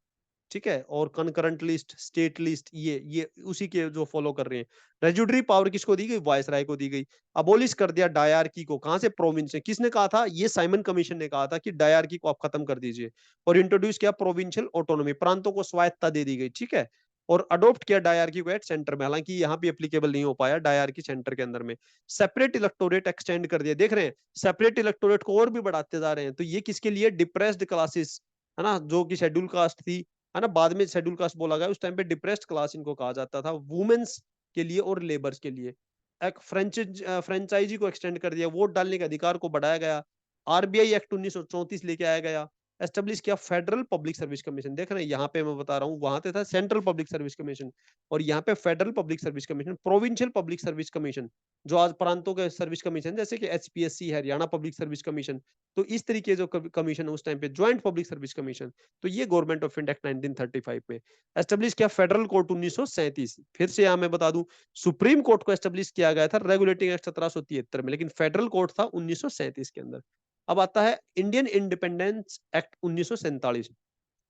[SPEAKER 1] ठीक है, और कंकरंट लिस्ट, स्टेट लिस्ट, ये उसी के जो फॉलो कर रहे हैं। रेज्यूडरी पावर किसको दी गई? वायसराय को दी गई। अबोलिश कर दिया डायरकी को, कहां से? प्रोविंस से। किसने कहा था? ये साइमन कमीशन ने कहा था कि डायरकी को आप खत्म कर दीजिए, और इंट्रोड्यूस किया प्रोविंशियल ऑटोनॉमी, प्रांतों को स्वायत्ता दे दी गई, ठीक है। और अडॉप्ट किया डायरकी को एट सेंटर में, हालांकि यहाँ भी एप्लीकेबल नहीं हो पाया डायरकी सेंटर के अंदर में। सेपरेट इलेक्टोरेट एक्सटेंड कर दिया, देख रहे हैं सेपरेट इलेक्टोरेट को और भी बढ़ाते जा रहे हैं। तो ये किसके लिए? डिप्रेस्ड क्लासेस, है ना, जो कि शेड्यूल कास्ट थी, है ना, बाद में शेड्यूल कास्ट बोला गया, उस टाइम पे डिप्रेस्ड क्लास इनको कहा जाता था, वुमेन्स के लिए और लेबर्स के लिए। एक फ्रेंचाइजी को एक्सटेंड कर दिया, वोट डालने के अधिकार को बढ़ाया गया। आरबीआई एक्ट 1934 लेके आया गया। एस्टेब्लिश किया फेडरल पब्लिक सर्विस कमीशन, देख रहे हैं यहाँ पे मैं बता रहा हूँ, वहां पे था सेंट्रल पब्लिक सर्विस कमीशन, और यहाँ पे federal public service commission, provincial public service commission, जो आज प्रांतों के सर्विस कमीशन, जैसे कि एचपीएससी है, हरियाणा पब्लिक सर्विस कमीशन। तो इस तरीके जो कमीशन उस टाइम पे, ज्वाइंट पब्लिक सर्विस कमीशन। तो ये गवर्नमेंट ऑफ इंडिया एक्ट 1935 में एस्टेब्लिश किया। फेडरल कोर्ट 1937, फिर से यहाँ मैं बता दूं, सुप्रीम कोर्ट को एस्टेब्लिश किया गया था रेगुलेटिंग एक्ट 1773 में, लेकिन फेडरल कोर्ट था 1937 के अंदर। अब आता है इंडियन इंडिपेंडेंस एक्ट 1947।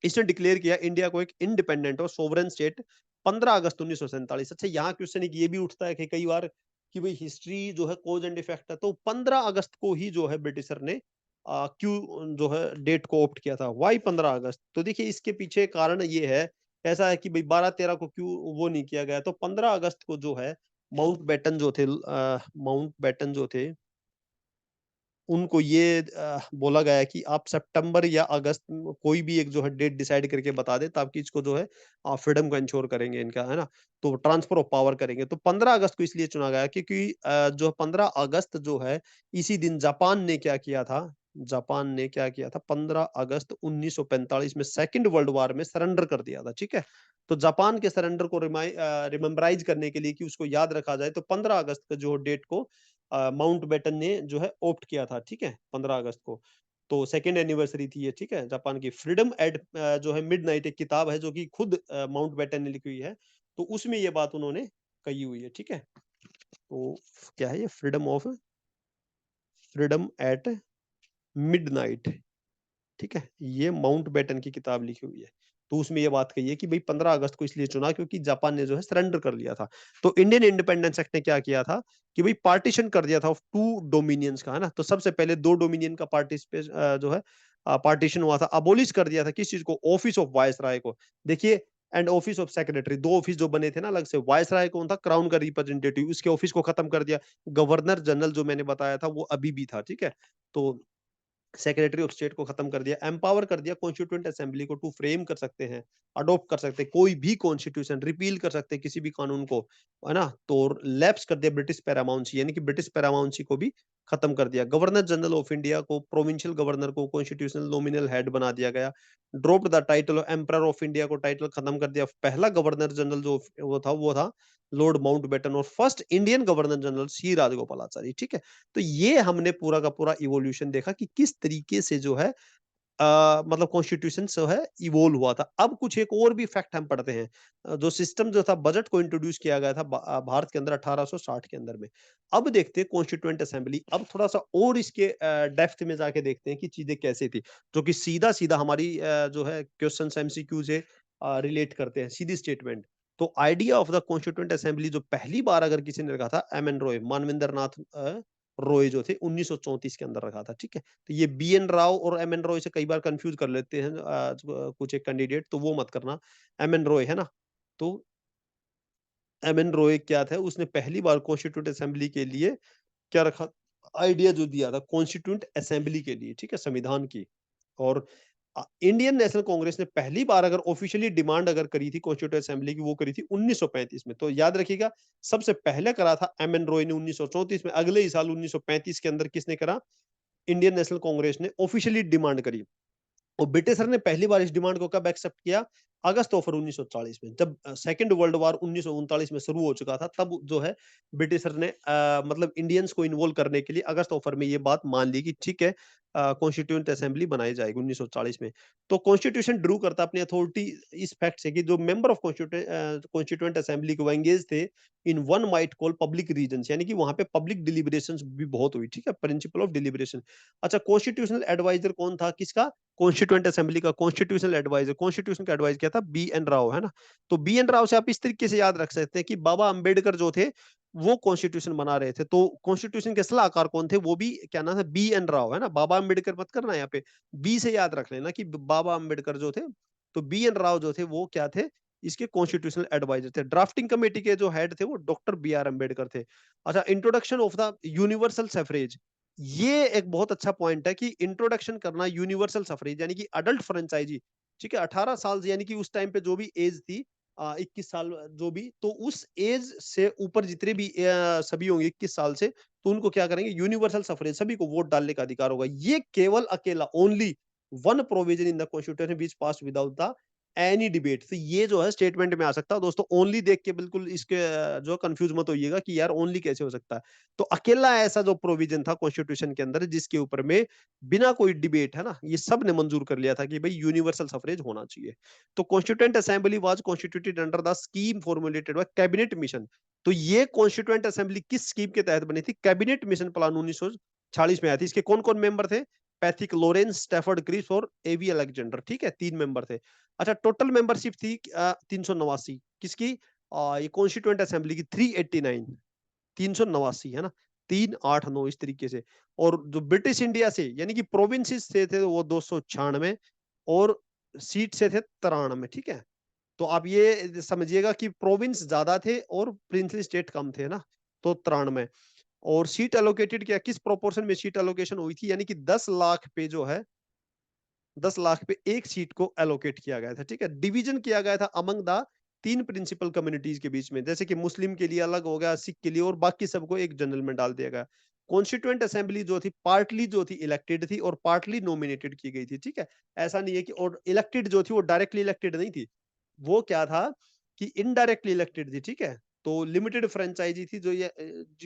[SPEAKER 1] इसने डिक्लेयर किया इंडिया को एक इंडिपेंडेंट और सोवरेन स्टेट 15 अगस्त 1947। अच्छा, यहाँ क्वेश्चन एक ये भी उठता है कि कई बार कि भाई हिस्ट्री जो है कोज एंड इफेक्ट है, तो 15 अगस्त को ही जो है ब्रिटिशर ने क्यों जो है डेट को ऑप्ट किया था? वाई 15 अगस्त? तो देखिए इसके पीछे कारण ये है, ऐसा है कि भाई 12-13 को क्यों वो नहीं किया गया? तो 15 अगस्त को जो है माउंट बैटन जो थे, उनको ये बोला गया है कि आप सितंबर या अगस्त में कोई भी एक जो है डेट डिसाइड करके बता दे, ताकि इसको जो है फ्रीडम को इंश्योर करेंगे इनका, है ना, तो ट्रांसफर ऑफ पावर करेंगे। तो 15 अगस्त को इसलिए चुना गया क्योंकि जो 15 अगस्त जो है, इसी दिन जापान ने क्या किया था? जापान ने क्या किया था? 15 अगस्त 1945 में सेकंड वर्ल्ड वॉर में सरेंडर कर दिया था, ठीक है। तो जापान के सरेंडर को रिमेम्बराइज करने के लिए, कि उसको याद रखा जाए, तो 15 अगस्त का जो डेट को माउंट बेटन ने जो है ऑप्ट किया था, ठीक है, 15 अगस्त को। तो सेकेंड एनिवर्सरी थी ये, ठीक है, जापान की। फ्रीडम एट जो है मिडनाइट, एक किताब है जो कि खुद माउंट बेटन ने लिखी हुई है, तो उसमें ये बात उन्होंने कही हुई है, ठीक है। तो क्या है ये? फ्रीडम एट मिडनाइट, ठीक है, ये माउंट बेटन की किताब लिखी हुई है। तो उसमें ये बात कही है कि भाई 15 अगस्त को इसलिए चुना क्योंकि जापान ने जो है सरेंडर कर लिया था। तो इंडियन इंडिपेंडेंस एक्ट ने क्या किया था कि भाई पार्टीशन कर दिया था ऑफ टू डोमिनियंस का, है ना। तो सबसे पहले दो डोमिनियन का पार्टिसिपेट जो है पार्टीशन हुआ था। अबोलिश कर दिया था किस चीज को? ऑफिस ऑफ वायसराय को। देखिए, एंड ऑफिस ऑफ सेक्रेटरी, दो ऑफिस जो बने थे ना अलग से। वायसराय कौन था? क्राउन का रिप्रेजेंटेटिव, उसके ऑफिस को खत्म कर दिया। गवर्नर जनरल जो मैंने बताया था वो अभी भी था, ठीक है। तो सेक्रेटरी ऑफ स्टेट को खत्म कर दिया। एम्पावर कर दिया कॉन्स्टिट्यूएंट असेंबली को टू फ्रेम कर सकते हैं, अडॉप्ट कर सकते हैं कोई भी कॉन्स्टिट्यूशन, रिपील कर सकते हैं किसी भी कानून को, है ना। तो लैप्स कर दिया ब्रिटिश पैरामाउंसी, यानी कि ब्रिटिश पैरामाउंसी को भी खत्म कर दिया। गवर्नर जनरल ऑफ इंडिया को, प्रोविंशियल गवर्नर को कॉन्स्टिट्यूशनल नॉमिनल हेड बना दिया गया। Dropped the title of emperor of India को टाइटल खत्म कर दिया। पहला गवर्नर जनरल जो वो था लॉर्ड माउंटबेटन, और फर्स्ट इंडियन गवर्नर जनरल सी राजगोपालाचारी, ठीक है। तो ये हमने पूरा का पूरा इवोल्यूशन देखा कि किस तरीके से जो है मतलब कॉन्स्टिट्यूशन जो है इवोल्व हुआ था। अब कुछ एक और भी फैक्ट हम पढ़ते हैं। जो सिस्टम जो था, बजट को इंट्रोड्यूस किया गया था भारत के अंदर 1860 के अंदर में। अब देखते हैं कॉन्स्टिट्यूएंट असेंबली, अब थोड़ा सा और इसके डेप्थ में जाके देखते हैं कि चीजें कैसे थी, जो कि सीधा सीधा हमारी जो है क्वेश्चन एमसीक्यू से रिलेट करते हैं, सीधी स्टेटमेंट। तो idea of the constituent assembly जो पहली बार अगर किसी ने रखा था, एम एन रॉय, मानवेंद्र नाथ रॉय जो थे, 1934 के अंदर रखा था, ठीक है। तो ये बी एन राव और एम एन रॉय से कई बार कंफ्यूज कर लेते हैं कुछ एक कैंडिडेट, तो वो मत करना। एम एन रॉय है ना। तो एम एन रॉय क्या था? उसने पहली बार कॉन्स्टिट्यूंट असेंबली के लिए क्या रखा? आइडिया जो दिया था कॉन्स्टिट्यूंट असेंबली के लिए, ठीक है, संविधान की। और इंडियन नेशनल कांग्रेस ने पहली बार अगर ऑफिशियली डिमांड अगर करी थी कॉन्स्टिट्यूंट असेंबली की, वो करी थी 1935 में। तो याद रखिएगा, सबसे पहले करा था एम एन रॉय ने 1934 में। अगले ही साल 1935 के अंदर किसने करा? इंडियन नेशनल कांग्रेस ने ऑफिशियली डिमांड करी। और ब्रिटिशर ने पहली बार इस डिमांड को कब एक्सेप्ट किया? अगस्त ऑफर 1940 में, जब सेकंड वर्ल्ड वॉर 1939 में शुरू हो चुका था, तब जो है ब्रिटिशर ने मतलब इंडियंस को इन्वॉल्व करने के लिए अगस्त ऑफर में ये बात मान ली कि ठीक है, कॉन्स्टिट्यूएंट असेंबली बनाई जाएगी 1940 में। तो कॉन्स्टिट्यूशन ड्रू करता अपनी अथॉरिटी इस फैक्ट से कि जो मेंबर ऑफ कॉन्स्टिट्यूएंट असेंबली को एंगेज थे in one might call public reasons, यानी कि वहां पे पब्लिक डिलिब्रेशंस भी बहुत हुई, ठीक है, प्रिंसिपल ऑफ डिलिब्रेशन। अच्छा, कॉन्स्टिट्यूशनल एडवाइजर कौन था? किसका? कॉन्स्टिट्यूएंट असेंबली का कॉन्स्टिट्यूशनल एडवाइजर। कॉन्स्टिट्यूशन का एडवाइज किया था था? बी एन राव, है ना? तो बी एन राव से आप इस तरीके से याद रख सकते हैं कि बाबा अंबेडकर जो थे वो कॉन्स्टिट्यूशन बना रहे थे। तो कॉन्स्टिट्यूशन के सलाहकार कौन थे? वो भी क्या नाम है? बी एन राव, है ना? बाबा अंबेडकर मत करना यहाँ पे, बी से याद रख लेना कि बाबा अंबेडकर जो थे, तो बी एन राव जो थे वो क्या थे? इसके कॉन्स्टिट्यूशनल एडवाइजर थे। ड्राफ्टिंग कमेटी के जो हेड थे वो डॉक्टर बी आर अम्बेडकर थे। अच्छा, introduction of the universal suffrage, ये एक बहुत अच्छा पॉइंट है कि इंट्रोडक्शन करना यूनिवर्सल सफरेज यानी कि अडल्ट फ्रेंचाइजी, ठीक है? 18 साल यानी कि उस टाइम पे जो भी एज थी 21 साल जो भी, तो उस एज से ऊपर जितने भी सभी होंगे 21 साल से, तो उनको क्या करेंगे? यूनिवर्सल सफरेज, सभी को वोट डालने का अधिकार होगा। ये केवल अकेला only one provision in the constitution which pass without the any debate. तो ये जो है स्टेटमेंट में आ सकता है दोस्तों। ओनली देख के बिल्कुल इसके जो कंफ्यूज मत होइएगा कि यार ओनली कैसे हो सकता है। तो अकेला ऐसा जो प्रोविजन था कॉन्स्टिट्यूशन के अंदर जिसके ऊपर में बिना कोई डिबेट, है ना, ये सब ने मंजूर कर लिया था कि भाई यूनिवर्सल सफरेज होना चाहिए। तो constituent assembly was constituted under the scheme formulated bye cabinet mission. तो ये कॉन्स्टिट्यूएंट असेंबली किस स्कीम के तहत बनी थी? कैबिनेट मिशन प्लान 1946 में आई थी। इसके कौन कौन मेंबर थे? पैथिक लॉरेंस, स्टैफर्ड क्रिप्स और एवी अलेक्जेंडर, ठीक है, 3 मेंबर थे। अच्छा, टोटल मेंबरशिप थी 389 किसकी? ये कॉन्स्टिट्यूएंट असेंबली की 389, 389, है ना? 389 इस तरीके से। और जो ब्रिटिश इंडिया से यानी कि प्रोविंसेस से थे वो 296 और सीट से थे 93, ठीक है? तो आप ये समझिएगा कि प्रोविंस ज्यादा थे और प्रिंसली स्टेट कम थे ना, तो 93। और सीट एलोकेटेड क्या, किस प्रोपोर्शन में सीट एलोकेशन हुई थी? यानी कि 10 लाख पे जो है 10 लाख पे एक सीट को एलोकेट किया गया था, ठीक है? डिवीजन किया गया था अमंग द 3 प्रिंसिपल कम्युनिटीज के बीच में, जैसे कि मुस्लिम के लिए अलग हो गया, सिख के लिए, और बाकी सबको एक जनरल में डाल दिया गया। कॉन्स्टिट्यूएंट असेंबली जो थी पार्टली जो थी इलेक्टेड थी और पार्टली नॉमिनेटेड की गई थी, ठीक है? ऐसा नहीं है कि, और इलेक्टेड जो थी वो डायरेक्टली इलेक्टेड नहीं थी, वो क्या था कि इनडायरेक्टली इलेक्टेड थी, ठीक है? तो लिमिटेड फ्रेंचाइजी थी जो ये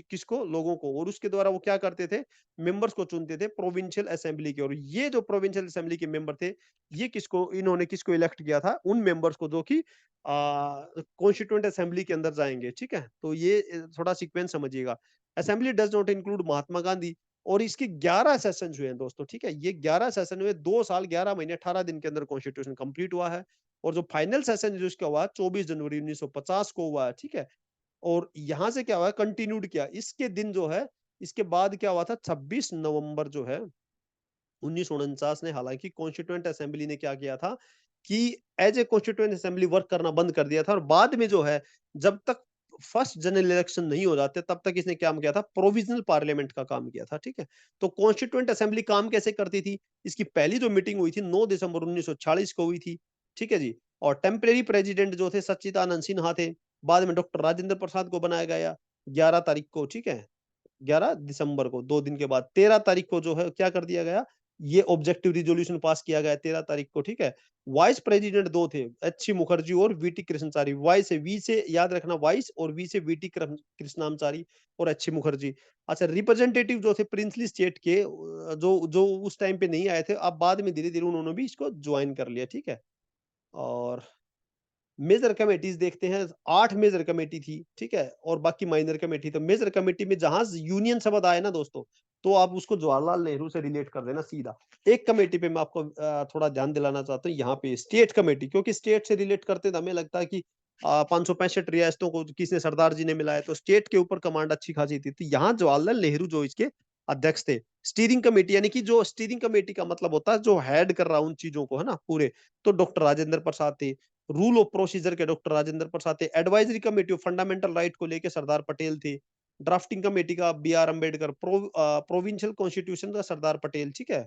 [SPEAKER 1] किसको? लोगों को, और उसके द्वारा वो क्या करते थे? मेंबर्स को चुनते थे प्रोविंशियल असेंबली के। और ये जो प्रोविंशियल असेंबली के मेंबर थे, ये किसको, इन्होंने किसको इलेक्ट किया था? उन मेंबर्स को जो कि कॉन्स्टिट्यूएंट असेंबली के अंदर जाएंगे, ठीक है? तो ये थोड़ा सीक्वेंस समझिएगा। Assembly does not include Mahatma Gandhi, और इसके 11 सेशन हुए हैं दोस्तों, ठीक है? ये 11 सेशन हुए, 2 साल 11 महीने 18 दिन के अंदर कॉन्स्टिट्यूशन कंप्लीट हुआ है। और जो फाइनल सेशन जो इसका हुआ 24 जनवरी 1950 को हुआ है, ठीक है? और यहां से क्या हुआ? कंटिन्यूड किया इसके दिन जो है, इसके बाद क्या हुआ था? 26 नवंबर जो है 1949 ने, हालांकि कॉन्स्टिट्यूएंट असेंबली ने क्या किया था कि as a constituent assembly work करना बंद कर दिया था। और बाद में जो है, जब तक फर्स्ट जनरल इलेक्शन नहीं हो जाते तब तक इसने क्या किया था? प्रोविजनल पार्लियामेंट का काम किया था, ठीक है? तो कॉन्स्टिट्यूएंट असेंबली काम कैसे करती थी? इसकी पहली जो मीटिंग हुई थी 9 दिसंबर 1946 को हुई थी, ठीक है जी? और टेम्परेरी प्रेसिडेंट जो थे सच्चिदानंद सिन्हा थे। बाद में डॉक्टर राजेंद्र प्रसाद को बनाया गया 11 तारीख को, ठीक है? 11 दिसंबर को, 2 दिन के बाद 13 तारीख को जो है क्या कर दिया गया? ये ऑब्जेक्टिव रिजोल्यूशन पास किया गया 13 तारीख को, ठीक है? वाइस प्रेसिडेंट 2 थे, एच मुखर्जी और वीटी कृष्णचारी। वाई से, वी से याद रखना वाइस, और वी से वीटी कृष्णामचारी और एच मुखर्जी। अच्छा, रिप्रेजेंटेटिव जो थे प्रिंसली स्टेट के, जो जो उस टाइम पे नहीं आए थे, अब बाद में धीरे-धीरे उन्होंने भी इसको ज्वाइन कर लिया, ठीक है? और मेजर कमेटीज देखते हैं, 8 मेजर कमेटी थी, ठीक है? और बाकी माइनर कमेटी। तो मेजर कमेटी में जहां यूनियन शब्द आए ना दोस्तों, तो आप उसको जवाहरलाल नेहरू से रिलेट कर देना सीधा। एक कमेटी पे मैं आपको थोड़ा ध्यान दिलाना चाहता हूँ, यहाँ पे स्टेट कमेटी, क्योंकि स्टेट से रिलेट करते तो हमें लगता है कि 565 रियासतों को किसने, सरदार जी ने मिलाया, तो स्टेट के ऊपर कमांड अच्छी खासी थी। तो यहाँ जवाहरलाल नेहरू जो इसके अध्यक्ष थे। स्टीयरिंग कमेटी यानी कि जो स्टीयरिंग कमेटी का मतलब होता है जो हेड कर रहा है उन चीजों को, है ना, पूरे, तो डॉक्टर राजेंद्र प्रसाद थे। रूल ऑफ प्रोसीजर के डॉक्टर राजेंद्र प्रसाद थे। Advisory committee of fundamental right को लेके सरदार पटेल थे। ड्राफ्टिंग कमेटी का B R Ambedkar. Provincial constitution का सरदार पटेल, ठीक है?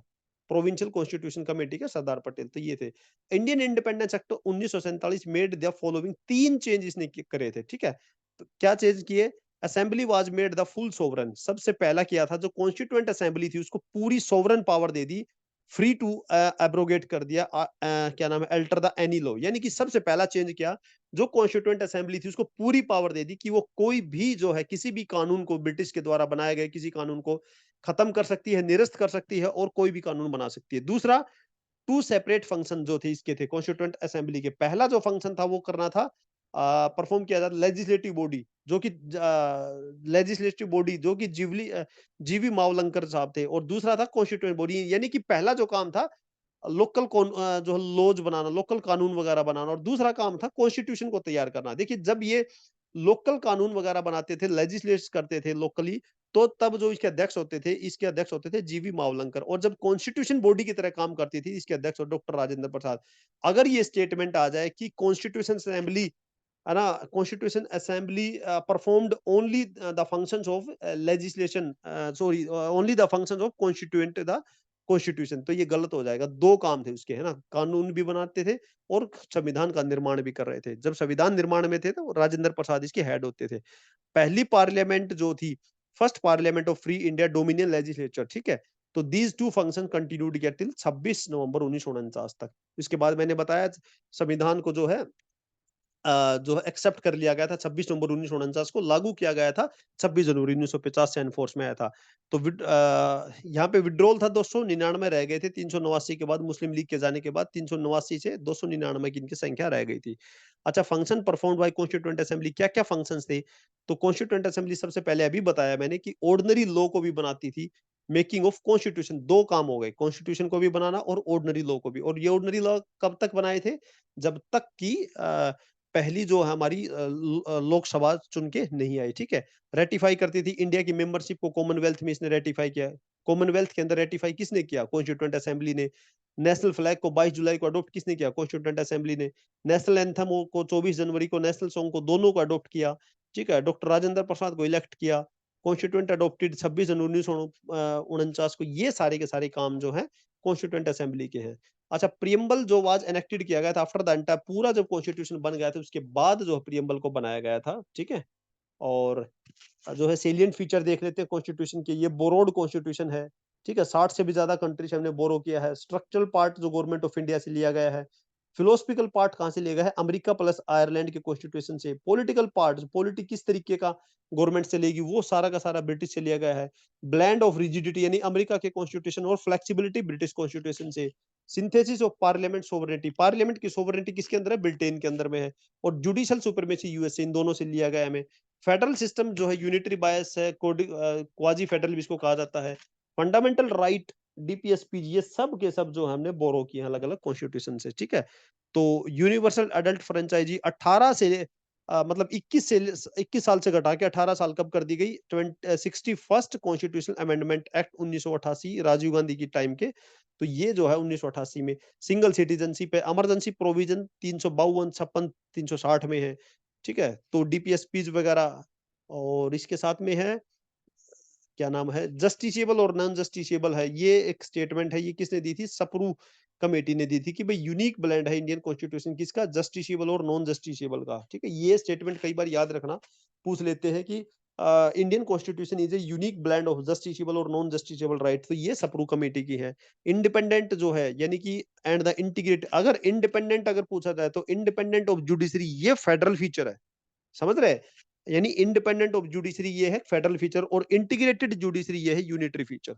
[SPEAKER 1] प्रोविंशियल कॉन्स्टिट्यूशन कमेटी का सरदार पटेल। तो ये थे। Indian independence act 1947 made the following 3 change इसने करे थे, ठीक है? तो क्या चेंज किए? Assembly was made the full sovereign. सबसे पहला किया था जो कॉन्स्टिट्यूएंट असेंबली थी उसको पूरी सोवरन पावर दे दी। फ्री टू एब्रोगेट कर दिया, क्या नाम है, अल्टर द एनी लॉ। यानी कि सबसे पहला चेंज किया, जो कॉन्स्टिट्यूएंट असेंबली थी उसको पूरी पावर दे दी कि वो कोई भी जो है किसी भी कानून को, ब्रिटिश के द्वारा बनाए गए किसी कानून को खत्म कर सकती है, निरस्त कर सकती है और कोई भी कानून बना सकती है। दूसरा, 2 सेपरेट फंक्शन जो थे इसके थे कॉन्स्टिट्यूएंट असेंबली के। पहला जो फंक्शन था वो करना था, परफॉर्म किया जाता लेजिस्लेटिव बॉडी, जो कि लेजिस्लेटिव बॉडी जो कि जीवी मावलंकर साहब थे, और दूसरा था कॉन्स्टिट्यूएंट बॉडी। यानी कि पहला जो काम था लोकल जो लॉज बनाना, लोकल कानून वगैरह बनाना, और दूसरा काम था कॉन्स्टिट्यूशन को तैयार करना। देखिए जब ये लोकल कानून वगैरह बनाते थे, लेजिस्लेट करते थे लोकली, तो तब जो इसके अध्यक्ष होते थे जीवी मावलंकर, और जब कॉन्स्टिट्यूशन बॉडी की तरह काम करती थी, इसके अध्यक्ष डॉक्टर राजेंद्र प्रसाद। अगर ये स्टेटमेंट आ जाए कि कॉन्स्टिट्यूशन असेंबली, है ना, constitution assembly performed only the functions of legislation, sorry, only the functions of constituent the constitution, तो ये गलत हो जाएगा। दो काम थे उसके, है ना, कानून भी बनाते थे और संविधान का निर्माण भी कर रहे थे। जब संविधान निर्माण में थे तो राजेंद्र प्रसाद इसके हेड होते थे। पहली पार्लियामेंट जो थी, first parliament of free India dominion legislature, ठीक है, तो दीज टू फंक्शन कंटिन्यूड किया टिल 26 नवंबर 1949 तक। इसके बाद मैंने बताया संविधान को जो है जो एक्सेप्ट कर लिया गया था 26 नवंबर 1949 को, लागू किया गया था 26 जनवरी 1950 से एनफोर्स में आया था। तो यहाँ पे विड्रॉल था 299 रह गए थे 389 के बाद, मुस्लिम लीग के जाने के बाद 389 से 299 की इनकी संख्या रह गई थी। अच्छा, function performed by constituent assembly, क्या क्या फंक्शंस थे? तो कॉन्स्टिट्यूएंट असेंबली सबसे पहले अभी बताया मैंने कि ऑर्डिनरी लॉ को भी बनाती थी, मेकिंग ऑफ कॉन्स्टिट्यूशन। दो काम हो गए, कॉन्स्टिट्यूशन को भी बनाना और ऑर्डिनरी लॉ को भी। और ये ऑर्डिनरी लॉ कब तक बनाए थे? जब तक कि पहली जो हमारी लोकसभा चुन के नहीं आई, ठीक है। रेटिफाई करती थी इंडिया की मेंबरशिप को कॉमनवेल्थ में, इसने रेटिफाई किया। कॉमनवेल्थ के अंदर रेटिफाई किसने किया? कॉन्स्टिट्यूएंट असेंबली ने। नेशनल फ्लैग को 22 जुलाई को अडॉप्ट किसने किया? कॉन्स्टिट्यूएंट असेंबली ने। नेशनल एंथम को 24 जनवरी को, नेशनल सॉन्ग को, दोनों को अडॉप्ट किया, ठीक है। डॉक्टर राजेंद्र प्रसाद को इलेक्ट किया। कॉन्स्टिट्यूएंट अडॉप्टेड 26 जनवरी 1949 को। ये सारे के सारे काम जो है कॉन्स्टिट्यूएंट असेंबली के हैं। अच्छा, प्रियम्बल जो आज एनेक्टेड किया गया था आफ्टर द एंटायर, पूरा जब कॉन्स्टिट्यूशन बन गया था उसके बाद जो प्रियम्बल को बनाया गया था, ठीक है। और जो है सेलिएंट फीचर देख लेते हैं कॉन्स्टिट्यूशन के, ये बोरोड कॉन्स्टिट्यूशन है, ठीक है। 60 से भी ज्यादा कंट्री से हमने बोरो किया है। स्ट्रक्चरल पार्ट जो गवर्नमेंट ऑफ इंडिया से लिया गया है। फिलोसफिकल पार्ट कहां से लिया गया है? अमेरिका प्लस आयरलैंड के कॉन्स्टिट्यूशन से। पॉलिटिकल पार्ट, पॉलिटिक किस तरीके का गवर्नमेंट से लेगी, वो सारा का सारा ब्रिटिश से लिया गया है। ब्लैंड ऑफ रिजिडिटी यानी अमेरिका के कॉन्स्टिट्यूशन, और फ्लेक्सिबिलिटी ब्रिटिश कॉन्स्टिट्यूशन से। Synthesis of parliament sovereignty, parliament की सोवरेनिटी किसके अंदर है? ब्रिटेन के अंदर में है। और जुडिशियल सुपरमेसी यूएसए, इन दोनों से लिया गया है हमें। फेडरल सिस्टम जो है यूनिटरी बायस है, क्वाजी फेडरल इसको कहा जाता है। फंडामेंटल राइट, डीपीएसपी, ये सब के सब जो हमने बोरो किए हैं अलग अलग कॉन्स्टिट्यूशन से, ठीक है। तो यूनिवर्सल एडल्ट फ्रेंचाइजी 18 से मतलब 21 साल से घटा के 18 साल कब कर दी गई? 61st constitutional amendment act 1988, Rajiv Gandhi की टाइम के। तो ये जो है 1988 में। सिंगल सिटीजनशिप है। इमरजेंसी प्रोविजन 352, 56, 360 में है, ठीक है। तो डीपीएसपीज वगैरह, और इसके साथ में है क्या नाम है, जस्टिसेबल और नॉन जस्टिसेबल है। ये एक स्टेटमेंट है, ये किसने दी थी? सप्रू कमेटी ने दी थी कि भाई यूनिक ब्लेंड है इंडियन कॉन्स्टिट्यूशन किसका? जस्टिसेबल और नॉन जस्टिसेबल का, ठीक है। ये स्टेटमेंट कई बार याद रखना, पूछ लेते हैं कि Indian constitution is a unique blend of justiciable और नॉन जस्टिसेबल राइट, तो ये सप्रू कमेटी की है। इंडिपेंडेंट जो है यानी कि एंड द इंटीग्रेट, अगर इंडिपेंडेंट अगर पूछा जाए तो इंडिपेंडेंट ऑफ जुडिशरी, ये फेडरल फीचर है, समझ रहे? यानी इंडिपेंडेंट ऑफ जुडिशरी ये है फेडरल फीचर, और इंटीग्रेटेड जुडिशरी ये है यूनिटरी फीचर।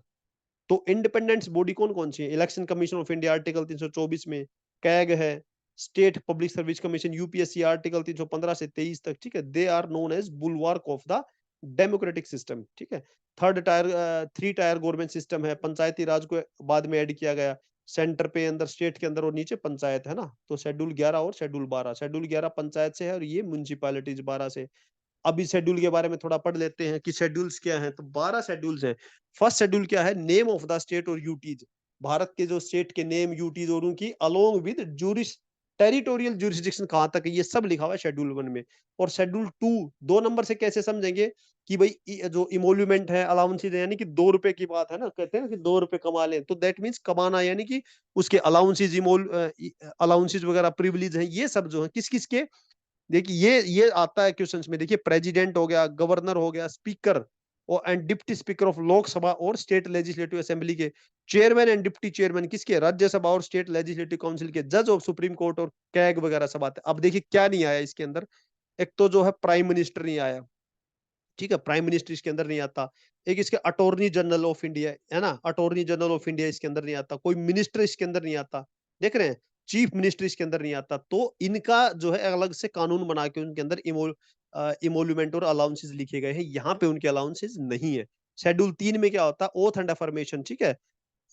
[SPEAKER 1] तो इंडिपेंडेंस बॉडी कौन कौन सी है? Election commission of India article 324 में, कैग है, state public service commission UPSC article 315 से 23 तक, ठीक है। They are known as बुलवार्क of the democratic system, ठीक है। थ्री टायर गवर्नमेंट सिस्टम है। पंचायती राज को बाद में ऐड किया गया, सेंटर पे अंदर, स्टेट के अंदर, और नीचे पंचायत, है ना। तो शेड्यूल 11 और शेड्यूल 12, शेड्यूल 11 पंचायत से है और ये म्यूनिसिपैलिटीज 12 से। अब इस शेड्यूल के बारे में थोड़ा पढ़ लेते हैं कि शेड्यूल्स क्या हैं। तो 12 शेड्यूल्स हैं। फर्स्ट शेड्यूल क्या है? नेम ऑफ द स्टेट और यूटीज, भारत के जो स्टेट के नेम, यूटीज और उनकी along with juris territorial jurisdiction कहां तक है, ये सब लिखा हुआ है शेड्यूल 1 में। और शेड्यूल 2 दो नंबर से कैसे समझेंगे कि भाई जो इमोल्यूमेंट है, अलाउंसेज है, यानी कि 2 रुपए की बात है ना, कहते हैं ना कि 2 रुपए कमा लें, तो दैट मीन्स कमाना, यानी कि उसके अलाउंसेज, अलाउंसेज वगैरह, प्रिविलेज है, ये सब जो है किस किस के। देखिए ये आता है क्वेश्चंस में। देखिए प्रेसिडेंट हो गया, गवर्नर हो गया, स्पीकर और and deputy speaker of Lok Sabha और स्टेट लेजिस्लेटिव असेंबली के, चेयरमैन एंड डिप्टी चेयरमैन किसके? राज्यसभा और स्टेट लेजिस्लेटिव काउंसिल के, जज ऑफ सुप्रीम कोर्ट और कैग वगैरह सब आते हैं। अब देखिए क्या नहीं आया इसके अंदर? एक तो जो है प्राइम मिनिस्टर नहीं आया, ठीक है, प्राइम मिनिस्टर इसके अंदर नहीं आता। एक इसके अटॉर्नी जनरल ऑफ इंडिया, है ना, अटॉर्नी जनरल ऑफ इंडिया इसके अंदर नहीं आता। कोई मिनिस्टर इसके अंदर नहीं आता, देख रहे हैं, चीफ मिनिस्टर इसके अंदर नहीं आता। तो इनका जो है अलग से कानून बना के उनके अंदर इमोल्यूमेंट और अलाउंसेस लिखे गए हैं, यहाँ पे उनके अलाउंसेस नहीं है। शेड्यूल 3 में क्या होता है? ओथ एंड अफर्मेशन, ठीक है।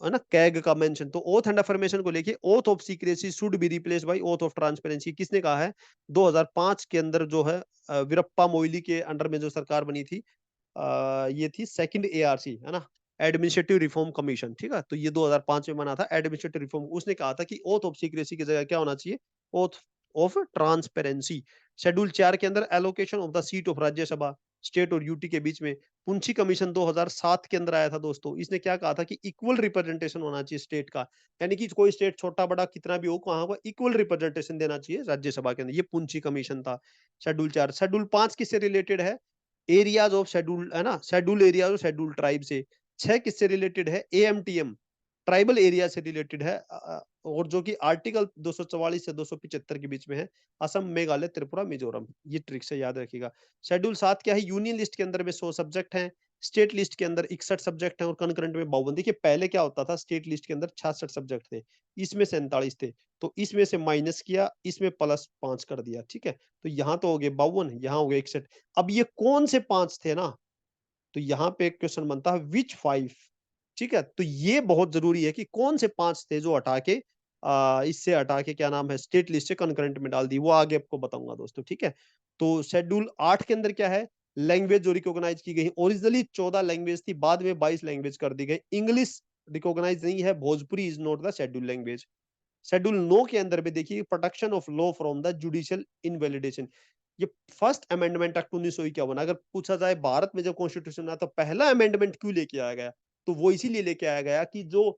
[SPEAKER 1] है ना, कैग का मेंशन। तो ओथ एंड अफर्मेशन को लेके oath of secrecy should be replaced by oath of transparency किसने कहा है? 2005 के अंदर जो है वीरप्पा मोइली के अंडर में जो सरकार बनी थी, ये थी सेकंड एआरसी, है ना, एडमिनिस्ट्रेटिव रिफॉर्म कमीशन, ठीक है। तो ये 2005 में बना था एडमिनिस्ट्रेटिव रिफॉर्म। उसने कहा था कि ओथ ऑफ सीक्रेसी की जगह क्या होना चाहिए? Oath of transparency. शेड्यूल 4 के अंदर allocation of the seat of Rajya Sabha, state और यूटी के बीच में पुंछी कमीशन 2007 के अंदर आया था दोस्तों। इसने क्या कहा था कि इक्वल रिप्रेजेंटेशन होना चाहिए स्टेट का, यानी कि कोई स्टेट छोटा बड़ा कितना भी हो, वहां को इक्वल रिप्रेजेंटेशन देना चाहिए राज्यसभा के अंदर। ये पुंछी कमीशन था शेड्यूल 4। शेड्यूल 5 किससे रिलेटेड है? एरियाज ऑफ शेड्यूल, है ना, schedule areas of schedule tribe से। 6 किससे रिलेटेड है? एएमटीएम, ट्राइबल एरिया से रिलेटेड है, और जो कि आर्टिकल 244 से 275 के बीच में है। असम, मेघालय, त्रिपुरा, मिजोरम। ये ट्रिक से याद रखिएगा। शेड्यूल 7 क्या है? यूनियन लिस्ट के अंदर में 100 सब्जेक्ट हैं, स्टेट लिस्ट के अंदर 61 सब्जेक्ट हैं और कनकरेंट में 52। देखिए पहले क्या होता था, स्टेट लिस्ट के अंदर 66 सब्जेक्ट थे, इसमें 47 थे, तो इसमें से माइनस किया, इसमें प्लस 5 कर दिया, ठीक है। तो यहाँ तो हो गए 52, यहाँ हो गए 61। अब ये कौन से 5 थे ना, तो यहाँ पे एक क्वेश्चन बनता है विच 5, ठीक है। तो ये बहुत जरूरी है कि कौन से 5 थे जो हटा के इससे हटा के क्या नाम है, स्टेट लिस्ट से कंकरेंट में डाल दी, वो आगे आपको बताऊंगा दोस्तों, ठीक है। तो शेड्यूल 8 के अंदर क्या है? लैंग्वेज जो रिकॉग्नाइज की गई, ओरिजिनली 14 लैंग्वेज थी, बाद में 22 लैंग्वेज कर दी गई। इंग्लिश रिकॉग्नाइज नहीं है, Bhojpuri is not the schedule language. Schedule 9 के अंदर में देखिए protection of law from the judicial invalidation. ये फर्स्ट अमेंडमेंट एक्ट 1951, अगर पूछा जाए भारत में जब कॉन्स्टिट्यूशन आया तो पहला अमेंडमेंट क्यों लेके आया गया, तो वो इसीलिए लेके आया गया कि जो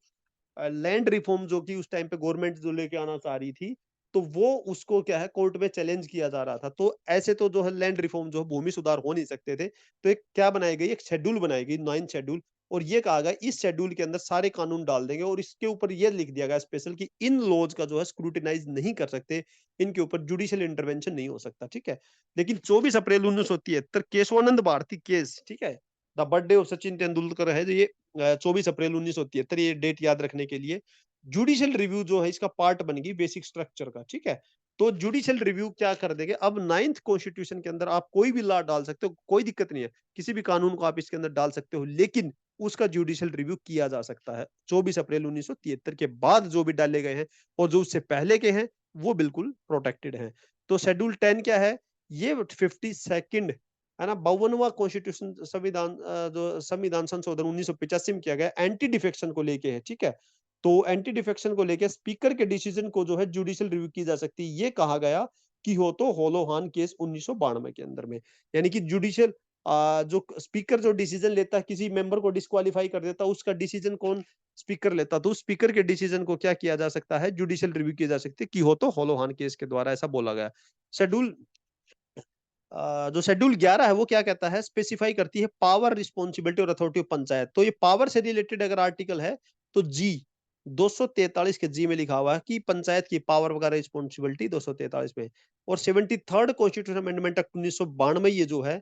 [SPEAKER 1] लैंड रिफॉर्म जो कि उस टाइम पे गवर्नमेंट जो लेके आना चाह रही थी, तो वो उसको क्या है, कोर्ट में चैलेंज किया जा रहा था। तो ऐसे तो जो है लैंड रिफॉर्म जो है भूमि सुधार हो नहीं सकते थे, तो एक क्या बनाई गई, एक शेड्यूल बनाई गई, 9 शेड्यूल। और ये कहा गया इस शेड्यूल के अंदर सारे कानून डाल देंगे, और इसके ऊपर ये लिख दिया गया स्पेशल कि इन लॉज का जो है स्क्रूटिनाइज नहीं कर सकते, इनके ऊपर जुडिशियल इंटरवेंशन नहीं हो सकता, ठीक है। लेकिन 24 अप्रैल 1973 केशवानंद भारती केस, ठीक है, the birthday of Sachin Tendulkar है, ये 24 अप्रैल 1973, ये डेट याद रखने के लिए। जुडिशियल रिव्यू जो है इसका पार्ट बन गई बेसिक स्ट्रक्चर का, ठीक है। तो जुडिशियल रिव्यू क्या कर देंगे, अब 9th कॉन्स्टिट्यूशन के अंदर आप कोई भी लॉ डाल सकते हो, कोई दिक्कत नहीं है, किसी भी कानून को आप इसके अंदर डाल सकते हो, लेकिन उसका जुडिशियल रिव्यू किया जा सकता है। 24 अप्रैल 1973 के बाद जो भी डाले गए हैं और जो उससे पहले के हैं वो बिल्कुल प्रोटेक्टेड हैं। तो शेड्यूल 10 क्या है? ये 52nd, है ना, 52वां कॉन्स्टिट्यूशन संविधान, जो संविधान संशोधन 1985 में किया गया, एंटी डिफेक्शन को लेके है, ठीक है। तो एंटी डिफेक्शन को लेके स्पीकर के डिसीजन को जो है जुडिशियल रिव्यू की जा सकती है, ये कहा गया कि हो तो होलोहान केस 1992 के अंदर में। यानी कि जुडिशियल जो स्पीकर जो डिसीजन लेता है, किसी मेंबर को डिस्क्वालीफाई कर देता है, उसका डिसीजन कौन? स्पीकर लेता। तो स्पीकर के डिसीजन को क्या किया जा सकता है? जुडिशियल रिव्यू की जा सकती है, कि हो तो होलोहान केस के द्वारा, ऐसा बोला गया। शेड्यूल जो शेड्यूल 11 है वो क्या कहता है? स्पेसिफाई करती है पावर, रिस्पॉन्सिबिलिटी और अथॉरिटी ऑफ पंचायत। तो ये पावर से रिलेटेड अगर आर्टिकल है तो जी 243 के जी में लिखा हुआ है कि पंचायत की पावर वगैरह रिस्पॉन्सिबिलिटी 243 में। और 73rd कॉन्स्टिट्यूशन अमेंडमेंट एक्ट 1992, ये जो है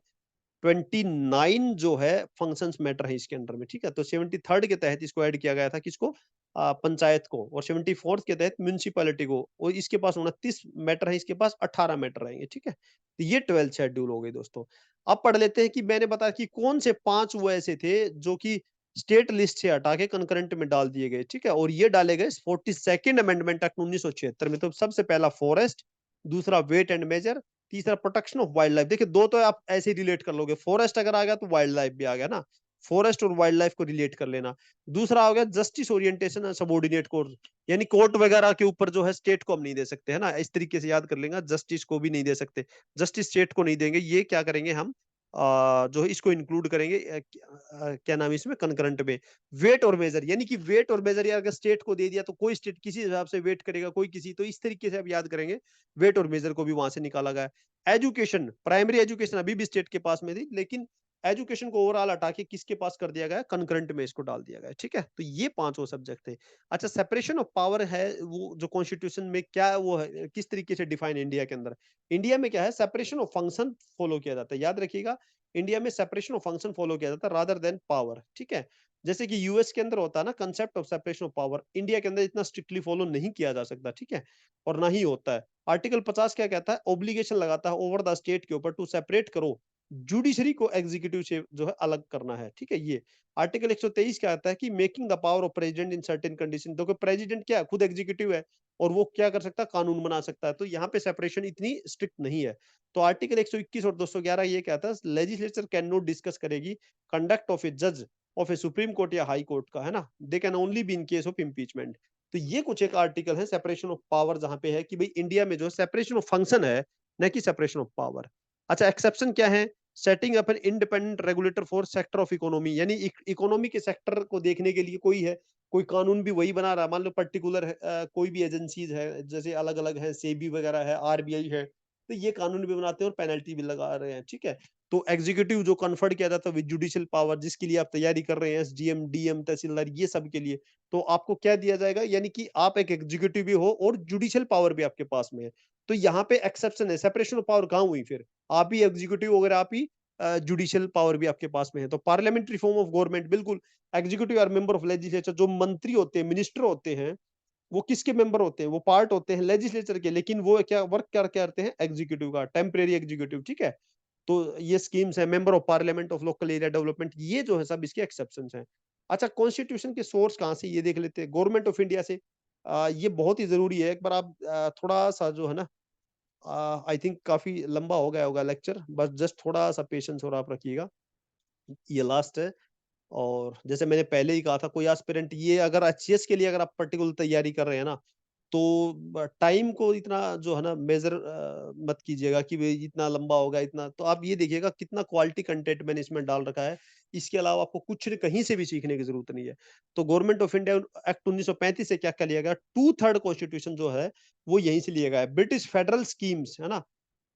[SPEAKER 1] 29 जो है फंक्शंस मैटर है इसके अंडर में, ठीक है। तो 73rd के तहत इसको ऐड किया गया था, किसको? पंचायत को। और 74th के तहत म्यूनिसिपैलिटी को। और इसके पास 29 मैटर है, इसके पास 18 मैटर रहेंगे, ठीक है। तो ये 12th शेड्यूल हो गई दोस्तों। अब पढ़ लेते हैं कि मैंने बताया कि कौन से 5 वो ऐसे थे जो कि स्टेट लिस्ट से हटा के कंकरेंट में डाल दिए गए, ठीक है। और ये डाले गए 42nd अमेंडमेंट एक्ट 1976 में। तो सबसे पहला फॉरेस्ट, दूसरा वेट एंड मेजर, तीसरा प्रोटेक्शन ऑफ वाइल्ड लाइफ। देखिए दो तो आप ऐसे ही रिलेट कर लोगे, फॉरेस्ट अगर आ गया तो वाइल्ड लाइफ भी आ गया ना, फॉरेस्ट और वाइल्ड लाइफ को रिलेट कर लेना। दूसरा हो गया justice orientation and subordinate court, यानी कोर्ट वगैरह के ऊपर जो है स्टेट को हम नहीं दे सकते, है ना, इस तरीके से याद कर लेंगे, जस्टिस को भी नहीं दे सकते, जस्टिस स्टेट को नहीं देंगे। ये क्या करेंगे हम, जो है इसको इंक्लूड करेंगे, क्या नाम है इसमें, कंकरेंट में। वेट और मेजर, यानी कि वेट और मेजर यार अगर स्टेट को दे दिया तो कोई स्टेट किसी हिसाब से वेट करेगा, कोई किसी, तो इस तरीके से आप याद करेंगे। वेट और मेजर को भी वहां से निकाला गया। एजुकेशन, प्राइमरी एजुकेशन अभी भी स्टेट के पास में थी, लेकिन एजुकेशन को ओवरऑल हटा के किसके पास कर दिया गया? कंकरेंट में इसको डाल दिया गया, ठीक है। तो ये 5 वो सब्जेक्ट थे। अच्छा, सेपरेशन ऑफ पावर है वो जो कॉन्स्टिट्यूशन में क्या है, वो है किस तरीके से डिफाइन इंडिया के अंदर? इंडिया में क्या है, सेपरेशन ऑफ फंक्शन फॉलो किया जाता है, याद रखिएगा। इंडिया में सेपरेशन ऑफ फंक्शन फॉलो किया जाता है रादर देन पावर, ठीक है। जैसे कि यूएस के अंदर होता है ना concept of separation of power, India के अंदर इतना स्ट्रिक्टली फॉलो नहीं किया जा सकता, ठीक है, और ना ही होता है। आर्टिकल 50 क्या कहता है? ऑब्लिगेशन लगाता है ओवर द स्टेट के ऊपर टू सेपरेट करो जुडिशरी को एग्जीक्यूटिव से जो है अलग करना है, ठीक है। ये आर्टिकल 123 क्या आता है कि making the power of president in certain condition, देखो प्रेसिडेंट क्या है, खुद एग्जीक्यूटिव है और वो क्या कर सकता है, कानून बना सकता है, तो यहाँ पे सेपरेशन इतनी स्ट्रिक्ट नहीं है। तो आर्टिकल 121 और 211 ये कहता है लेजिस्लेचर कैन नॉट डिस्कस करेगी कंडक्ट ऑफ ए जज ऑफ ए सुप्रीम कोर्ट या हाई कोर्ट का, है ना, they can only be in case of impeachment. तो ये कुछ एक आर्टिकल है सेपरेशन ऑफ पावर, जहां पे है कि भाई इंडिया में जो सेपरेशन ऑफ फंक्शन है, न कि सेपरेशन ऑफ पावर। अच्छा, एक्सेप्शन क्या है, setting up an independent regulator for sector of economy, यानी इकोनॉमी के सेक्टर को देखने के लिए कोई है, कोई कानून भी वही बना रहा है, मान लो पर्टिकुलर कोई भी एजेंसीज है, जैसे अलग अलग है, सेबी वगैरह है, आरबीआई है, तो ये कानून भी बनाते हैं और पेनल्टी भी लगा रहे हैं, ठीक है। तो एग्जीक्यूटिव जो कन्फर्ड किया जाता है विद जुडिशियल पावर, जिसके लिए आप तैयारी कर रहे हैं, एसडीएम, डीएम, तहसीलदार, ये सब के लिए, तो आपको क्या दिया जाएगा, यानी कि आप एक एग्जीक्यूटिव भी हो और जुडिशियल पावर भी आपके पास में है। तो यहाँ पे एक्सेप्शन है, सेपरेशन ऑफ पावर कहाँ हुई फिर, आप ही एग्जीक्यूटिव वगैरह, आप ही जुडिशियल पावर भी आपके पास में है। तो पार्लियामेंट्री फॉर्म ऑफ गवर्नमेंट, बिल्कुल एग्जीक्यूटिव और मेंबर ऑफ लेजिस्लेचर, जो मंत्री होते हैं, मिनिस्टर होते हैं, वो किसके मेंबर होते हैं, वो पार्ट होते हैं लेजिस्लेचर के, लेकिन वो क्या वर्क क्या करते हैं, एग्जीक्यूटिव का, टेम्परेरी एग्जीक्यूटिव, ठीक है। तो ये स्कीम्स है, member of parliament of local area development, ये जो है सब इसके एक्सेप्शन हैं। अच्छा, कॉन्स्टिट्यूशन के सोर्स कहाँ से, ये देख लेते हैं, गवर्नमेंट ऑफ इंडिया से। ये बहुत ही जरूरी है, एक बार आप थोड़ा सा जो है ना, आई थिंक काफी लंबा हो गया होगा लेक्चर, बस जस्ट थोड़ा सा पेशेंस और आप रखिएगा, ये लास्ट है। और जैसे मैंने पहले ही कहा था, कोई एस्पिरेंट ये अगर एचसीएस के लिए अगर आप पर्टिकुलर तैयारी कर रहे हैं ना, तो टाइम को इतना जो है ना मेजर मत कीजिएगा कि भाई इतना लंबा होगा, इतना, तो आप ये देखिएगा कितना क्वालिटी कंटेंट मैंने इसमें डाल रखा है। इसके अलावा आपको कुछ कहीं से भी सीखने की जरूरत नहीं है। तो गवर्नमेंट ऑफ इंडिया एक्ट 1935 से क्या क्या लिया गया, 2/3 कॉन्स्टिट्यूशन जो है वो यहीं से लिया गया है। ब्रिटिश फेडरल स्कीम्स, है ना,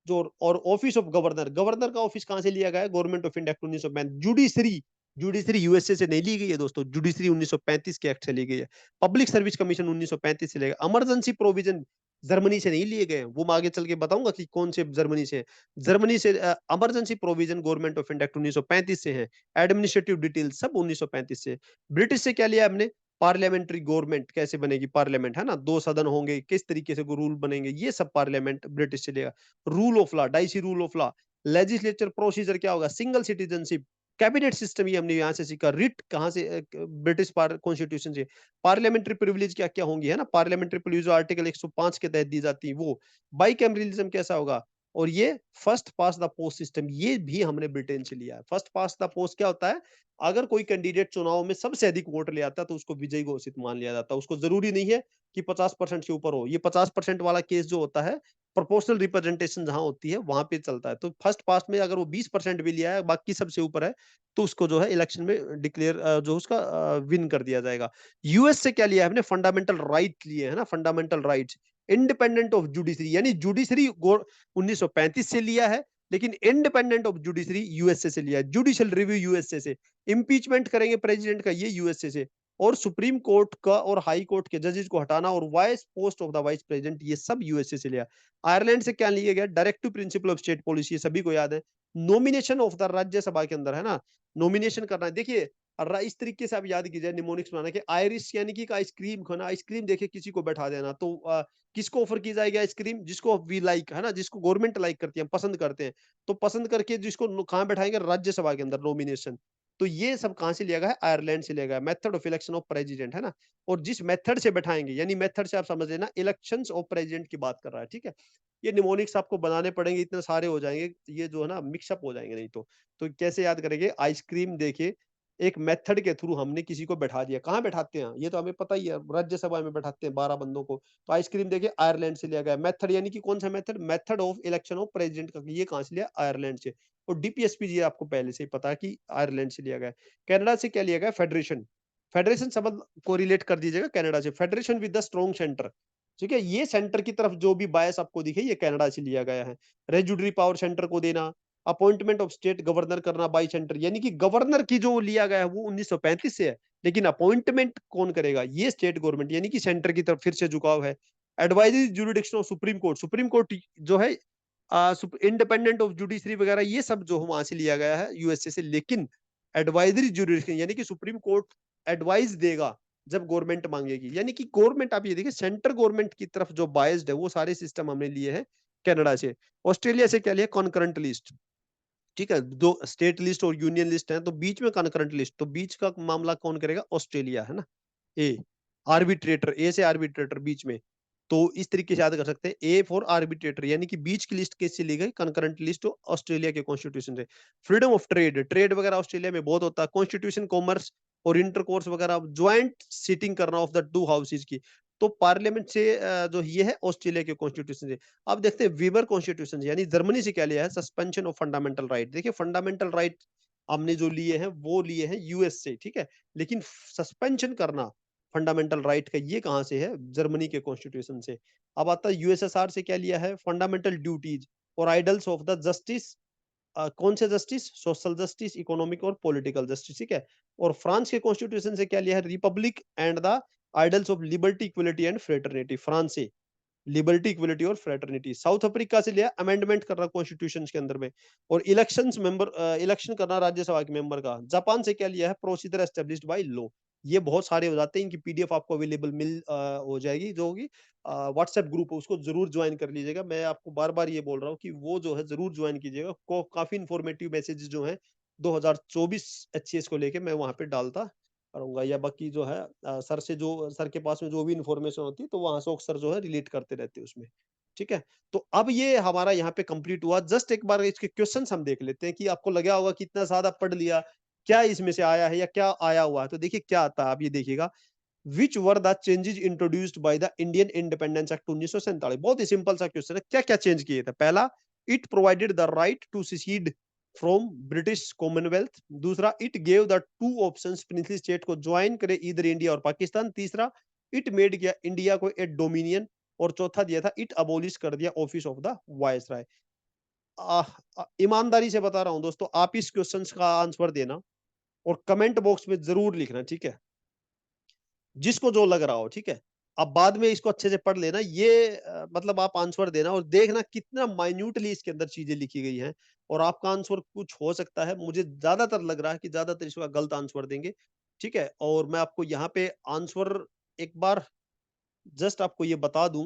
[SPEAKER 1] जो, और ऑफिस ऑफ गवर्नर, गवर्नर का ऑफिस कहां से लिया गया है, government of India act 1935। Judiciary, judiciary USA से नहीं ली गई है दोस्तों, जुडिशरी 1935 के एक्ट से ली गई है। पब्लिक सर्विस कमीशन 1935 से लेगा। इमरजेंसी प्रोविजन जर्मनी से नहीं लिए गए हैं, वो मैं आगे चल के बताऊंगा कि कौन से जर्मनी से। जर्मनी से emergency provision government of India act 1935 से है। एडमिनिस्ट्रेटिव डिटेल सब 1935 से। ब्रिटिश से क्या लिया हमने, पार्लियामेंट्री गवर्नमेंट कैसे बनेगी, पार्लियामेंट, है ना, 2 सदन होंगे, किस तरीके से रूल बनेंगे, ये सब पार्लियामेंट ब्रिटिश से लिया। Rule of law, dicey rule of law. Legislature procedure क्या होगा, सिंगल सिटीजनशिप। कैबिनेट सिस्टम ये हमने यहाँ से सीखा। रिट कहाँ से, ब्रिटिश कॉन्स्टिट्यूशन से। पार्लियामेंट्री प्रिविलेज क्या क्या होंगी, है ना, पार्लियामेंट्री प्रिविलेज आर्टिकल 105 के तहत दी जाती है वो। बाइकैमरलिज्म कैसा होगा, और ये first pass the post system, ये भी हमने ब्रिटेन से लिया है। फर्स्ट पास द पोस्ट क्या होता है, अगर कोई कैंडिडेट चुनाव में सबसे अधिक वोट ले आता है तो उसको विजयी घोषित मान लिया जाता है। उसको जरूरी नहीं है कि 50% से ऊपर हो। ये 50% वाला केस जो होता है, प्रोपोर्शनल रिप्रेजेंटेशन जहां होती है वहां पे चलता है। तो फर्स्ट पास्ट में अगर वो 20% भी लिया है, बाकी सबसे ऊपर है, तो उसको जो है इलेक्शन में डिक्लेयर जो उसका विन कर दिया जाएगा। यूएस से क्या लिया है हमने, फंडामेंटल राइट लिए है ना, fundamental rights. Independent of judiciary, यानी जुडिशरी 1935 से लिया है, लेकिन इंडिपेंडेंट ऑफ जुडिशरी यूएसए से लिया है। जुडिशियल रिव्यू यूएसए से। इम्पीचमेंट करेंगे प्रेसिडेंट का, ये यूएसए से। और सुप्रीम कोर्ट का और हाई कोर्ट के जजेस को हटाना और vice post of the vice president, ये सब यूएसए से लिया। आयरलैंड से क्या लिया गया, directive principle of state policy, ये सभी को याद है। नॉमिनेशन ऑफ द राज्यसभा के अंदर, है ना, नॉमिनेशन करना है। देखिए इस तरीके से आप याद कीजिए निमोनिक्स बनाना कि आयरिश यानी कि आइसक्रीम खाना, आइसक्रीम देखे किसी को बैठा देना, तो किसको ऑफर की जाएगी आइसक्रीम, जिसको वी लाइक, है ना, जिसको गवर्नमेंट लाइक करती है, पसंद करते हैं। तो पसंद करके जिसको कहाँ बैठाएंगे, राज्यसभा के अंदर नॉमिनेशन। तो ये सब कहां से लिया गया है, आयरलैंड से लिया गया। Method of election of president, है ना, और जिस मेथड से बैठाएंगे, यानी मेथड से आप समझ लेना इलेक्शंस ऑफ प्रेसिडेंट की बात कर रहा है, ठीक है। ये निमोनिक्स आपको बनाने पड़ेंगे, इतने सारे हो जाएंगे, ये जो है ना मिक्सअप हो जाएंगे नहीं तो कैसे याद करेंगे, आइसक्रीम देखिए, एक मेथड के थ्रू हमने किसी को बैठा दिया। कहाँ बैठाते हैं, ये तो हमें पता ही है, राज्यसभा में बैठाते हैं 12 बंदों को। तो आइसक्रीम देखिए आयरलैंड से लिया गया। मेथड यानी कि कौन सा method, method of election of president का, ये कहां से लिया, आयरलैंड से। और डीपीएसपी जी आपको पहले से ही पता है कि आयरलैंड से लिया गया है। कनाडा से क्या लिया गया, फेडरेशन। फेडरेशन शब्द को रिलेट कर दीजिएगा कनाडा से। Federation with the strong centre, ठीक है, ये सेंटर की तरफ जो भी बायस आपको दिखे, ये कनाडा से लिया गया है। रेजुडरी पावर सेंटर को देना। अपॉइंटमेंट ऑफ स्टेट गवर्नर करना बाई सेंटर, यानी कि गवर्नर की जो लिया गया है वो 1935 से है, लेकिन अपॉइंटमेंट कौन करेगा, ये स्टेट गवर्नमेंट, यानी कि सेंटर की तरफ फिर से झुकाव है। Advisory jurisdiction of supreme court, supreme court जो है इंडिपेंडेंट ऑफ जुडिशरी वगैरह, ये सब जो वहां से लिया गया है यूएसए से। लेकिन एडवाइजरी जुरिडिक्शन, यानी कि सुप्रीम कोर्ट एडवाइस देगा जब गवर्नमेंट मांगेगी, यानी कि गवर्नमेंट, आप ये देखिए सेंटर गवर्नमेंट की तरफ जो बायस्ड है, वो सारे सिस्टम हमने लिए हैं कनाडा से। ऑस्ट्रेलिया से क्या लिया, कॉन्करेंट लिस्ट। ठीक है, दो स्टेट लिस्ट और यूनियन लिस्ट है, तो बीच में कनकरेंट लिस्ट, तो बीच का मामला कौन करेगा? ऑस्ट्रेलिया, है ना? ए आर्बिट्रेटर, ए से आर्बिट्रेटर बीच में। तो इस तरीके से याद कर सकते हैं, ए फॉर आर्बिट्रेटर, यानी कि बीच की लिस्ट किससे ली गई? कनकरेंट लिस्ट ऑस्ट्रेलिया के कॉन्स्टिट्यूशन से। फ्रीडम ऑफ ट्रेड, ट्रेड वगैरह ऑस्ट्रेलिया में बहुत होता है। कॉन्स्टिट्यूशन, कॉमर्स और इंटरकोर्स वगैरह, ज्वाइंट सीटिंग करना ऑफ द टू हाउसेज की। तो पार्लियामेंट से जो ये है ऑस्ट्रेलिया के कॉन्स्टिट्यूशन से। अब देखते हैं वीबर कॉन्स्टिट्यूशन, यानी जर्मनी से क्या लिया है? Suspension of fundamental right. देखिए फंडामेंटल राइट हमने जो लिए हैं वो लिए हैं यूएस से, ठीक है, लेकिन सस्पेंशन करना फंडामेंटल राइट का, ये कहां से है? जर्मनी के कॉन्स्टिट्यूशन से। अब आता है यूएसएसआर से क्या लिया है? फंडामेंटल ड्यूटीज और आइडल्स ऑफ द जस्टिस। कौन से जस्टिस? सोशल जस्टिस, इकोनॉमिक और पॉलिटिकल जस्टिस, ठीक है। और फ्रांस के कॉन्स्टिट्यूशन से क्या लिया है? Republic and the idols of liberty, equality and fraternity, France से लिबर्टी, इक्वलिटी और फ्रेटर्निटी। साउथ अफ्रीका से लिया अमेंडमेंट करना कॉन्स्टिट्यूशन के अंदर में। और इलेक्शंस मेंबर, इलेक्शन करना राज्यसभा के मेंबर का। जापान से क्या लिया है? Procedure established by law. ये बहुत सारे हो जाते हैं, इनकी पीडीएफ आपको अवेलेबल हो जाएगी, जो होगी व्हाट्सएप ग्रुप, उसको जरूर ज्वाइन कर लीजिएगा। मैं आपको बार बार ये बोल रहा हूँ कि वो जो है जरूर ज्वाइन कीजिएगा। काफी इंफॉर्मेटिव मैसेज जो है 2024 एचसीएस को लेके मैं वहां पे डालता रहूंगा, या बाकी जो है सर से, जो सर के पास में जो भी इंफॉर्मेशन होती है, तो वहां से अक्सर जो है रिलेट करते रहते हैं उसमें। ठीक है, तो अब ये हमारा यहाँ पे कंप्लीट हुआ। जस्ट एक बार इसके क्वेश्चंस हम देख लेते हैं, कि आपको लगा होगा कि इतना ज्यादा पढ़ लिया, क्या इसमें से आया है या क्या आया हुआ है। तो देखिए क्या आता है, आप ये देखिएगा। Which were the changes introduced by the Indian independence act 1947। बहुत ही सिंपल सा क्वेश्चन है, क्या क्या चेंज किए थे? पहला, it provided the right to secede from British commonwealth. दूसरा, it gave the two options princely state को ज्वाइन करे इधर इंडिया और पाकिस्तान। तीसरा, इट मेड किया इंडिया को ए डोमिनियन। और चौथा दिया था, इट अबोलिश कर दिया ऑफिस ऑफ द वायसराय। ईमानदारी से बता रहा हूं दोस्तों, आप इस क्वेश्चन का आंसर देना और कमेंट बॉक्स में जरूर लिखना, ठीक है, जिसको जो लग रहा हो, ठीक है। अब बाद में इसको अच्छे से पढ़ लेना, ये मतलब आप आंसर देना और देखना कितना माइन्यूटली इसके अंदर चीजें लिखी गई हैं। और आपका आंसर कुछ हो सकता है, मुझे ज्यादातर लग रहा है कि ज्यादातर इसका गलत आंसर देंगे, ठीक है। और मैं आपको यहाँ पे आंसर एक बार जस्ट आपको ये बता दूं,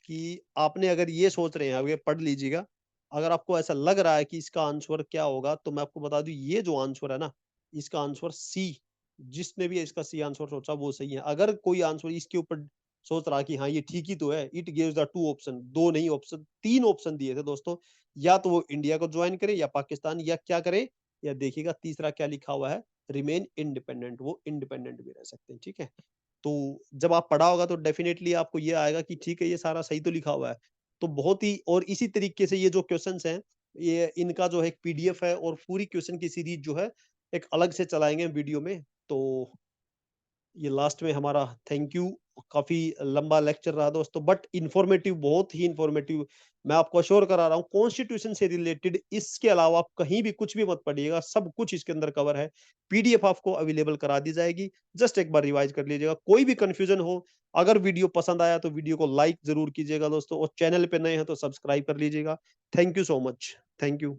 [SPEAKER 1] कि आपने अगर ये सोच रहे हैं, अगर पढ़ लीजिएगा, अगर आपको ऐसा लग रहा है कि इसका आंसर क्या होगा, तो मैं आपको बता दूं, ये जो आंसर है ना, इसका आंसर सी। जिसने भी इसका सी आंसर सोचा वो सही है। अगर कोई आंसर इसके ऊपर सोच रहा कि हाँ ये ठीक ही तो है, it gives the two option, दो नहीं ऑप्शन, तीन ऑप्शन दिए थे दोस्तों। या तो वो इंडिया को ज्वाइन करे, या पाकिस्तान, या क्या करे, या देखिएगा तीसरा क्या लिखा हुआ है, रिमेन इंडिपेंडेंट, वो इंडिपेंडेंट भी रह सकते हैं, ठीक है। तो जब आप पढ़ा होगा तो डेफिनेटली आपको ये आएगा कि ठीक है, ये सारा सही तो लिखा हुआ है। तो बहुत ही, और इसी तरीके से ये जो क्वेश्चंस हैं, ये इनका जो है एक पीडीएफ है, और पूरी क्वेश्चन की सीरीज जो है एक अलग से चलाएंगे वीडियो में। तो ये लास्ट में हमारा थैंक यू। काफी लंबा लेक्चर रहा दोस्तों, बट इंफॉर्मेटिव, बहुत ही इंफॉर्मेटिव। मैं आपको अश्योर करा रहा हूँ, कॉन्स्टिट्यूशन से रिलेटेड इसके अलावा आप कहीं भी कुछ भी मत पढ़िएगा, सब कुछ इसके अंदर कवर है। पीडीएफ आपको अवेलेबल करा दी जाएगी, जस्ट एक बार रिवाइज कर लीजिएगा। कोई भी कंफ्यूजन हो, अगर वीडियो पसंद आया तो वीडियो को लाइक जरूर कीजिएगा दोस्तों, और चैनल पे नए हैं तो सब्सक्राइब कर लीजिएगा। Thank you so much, thank you.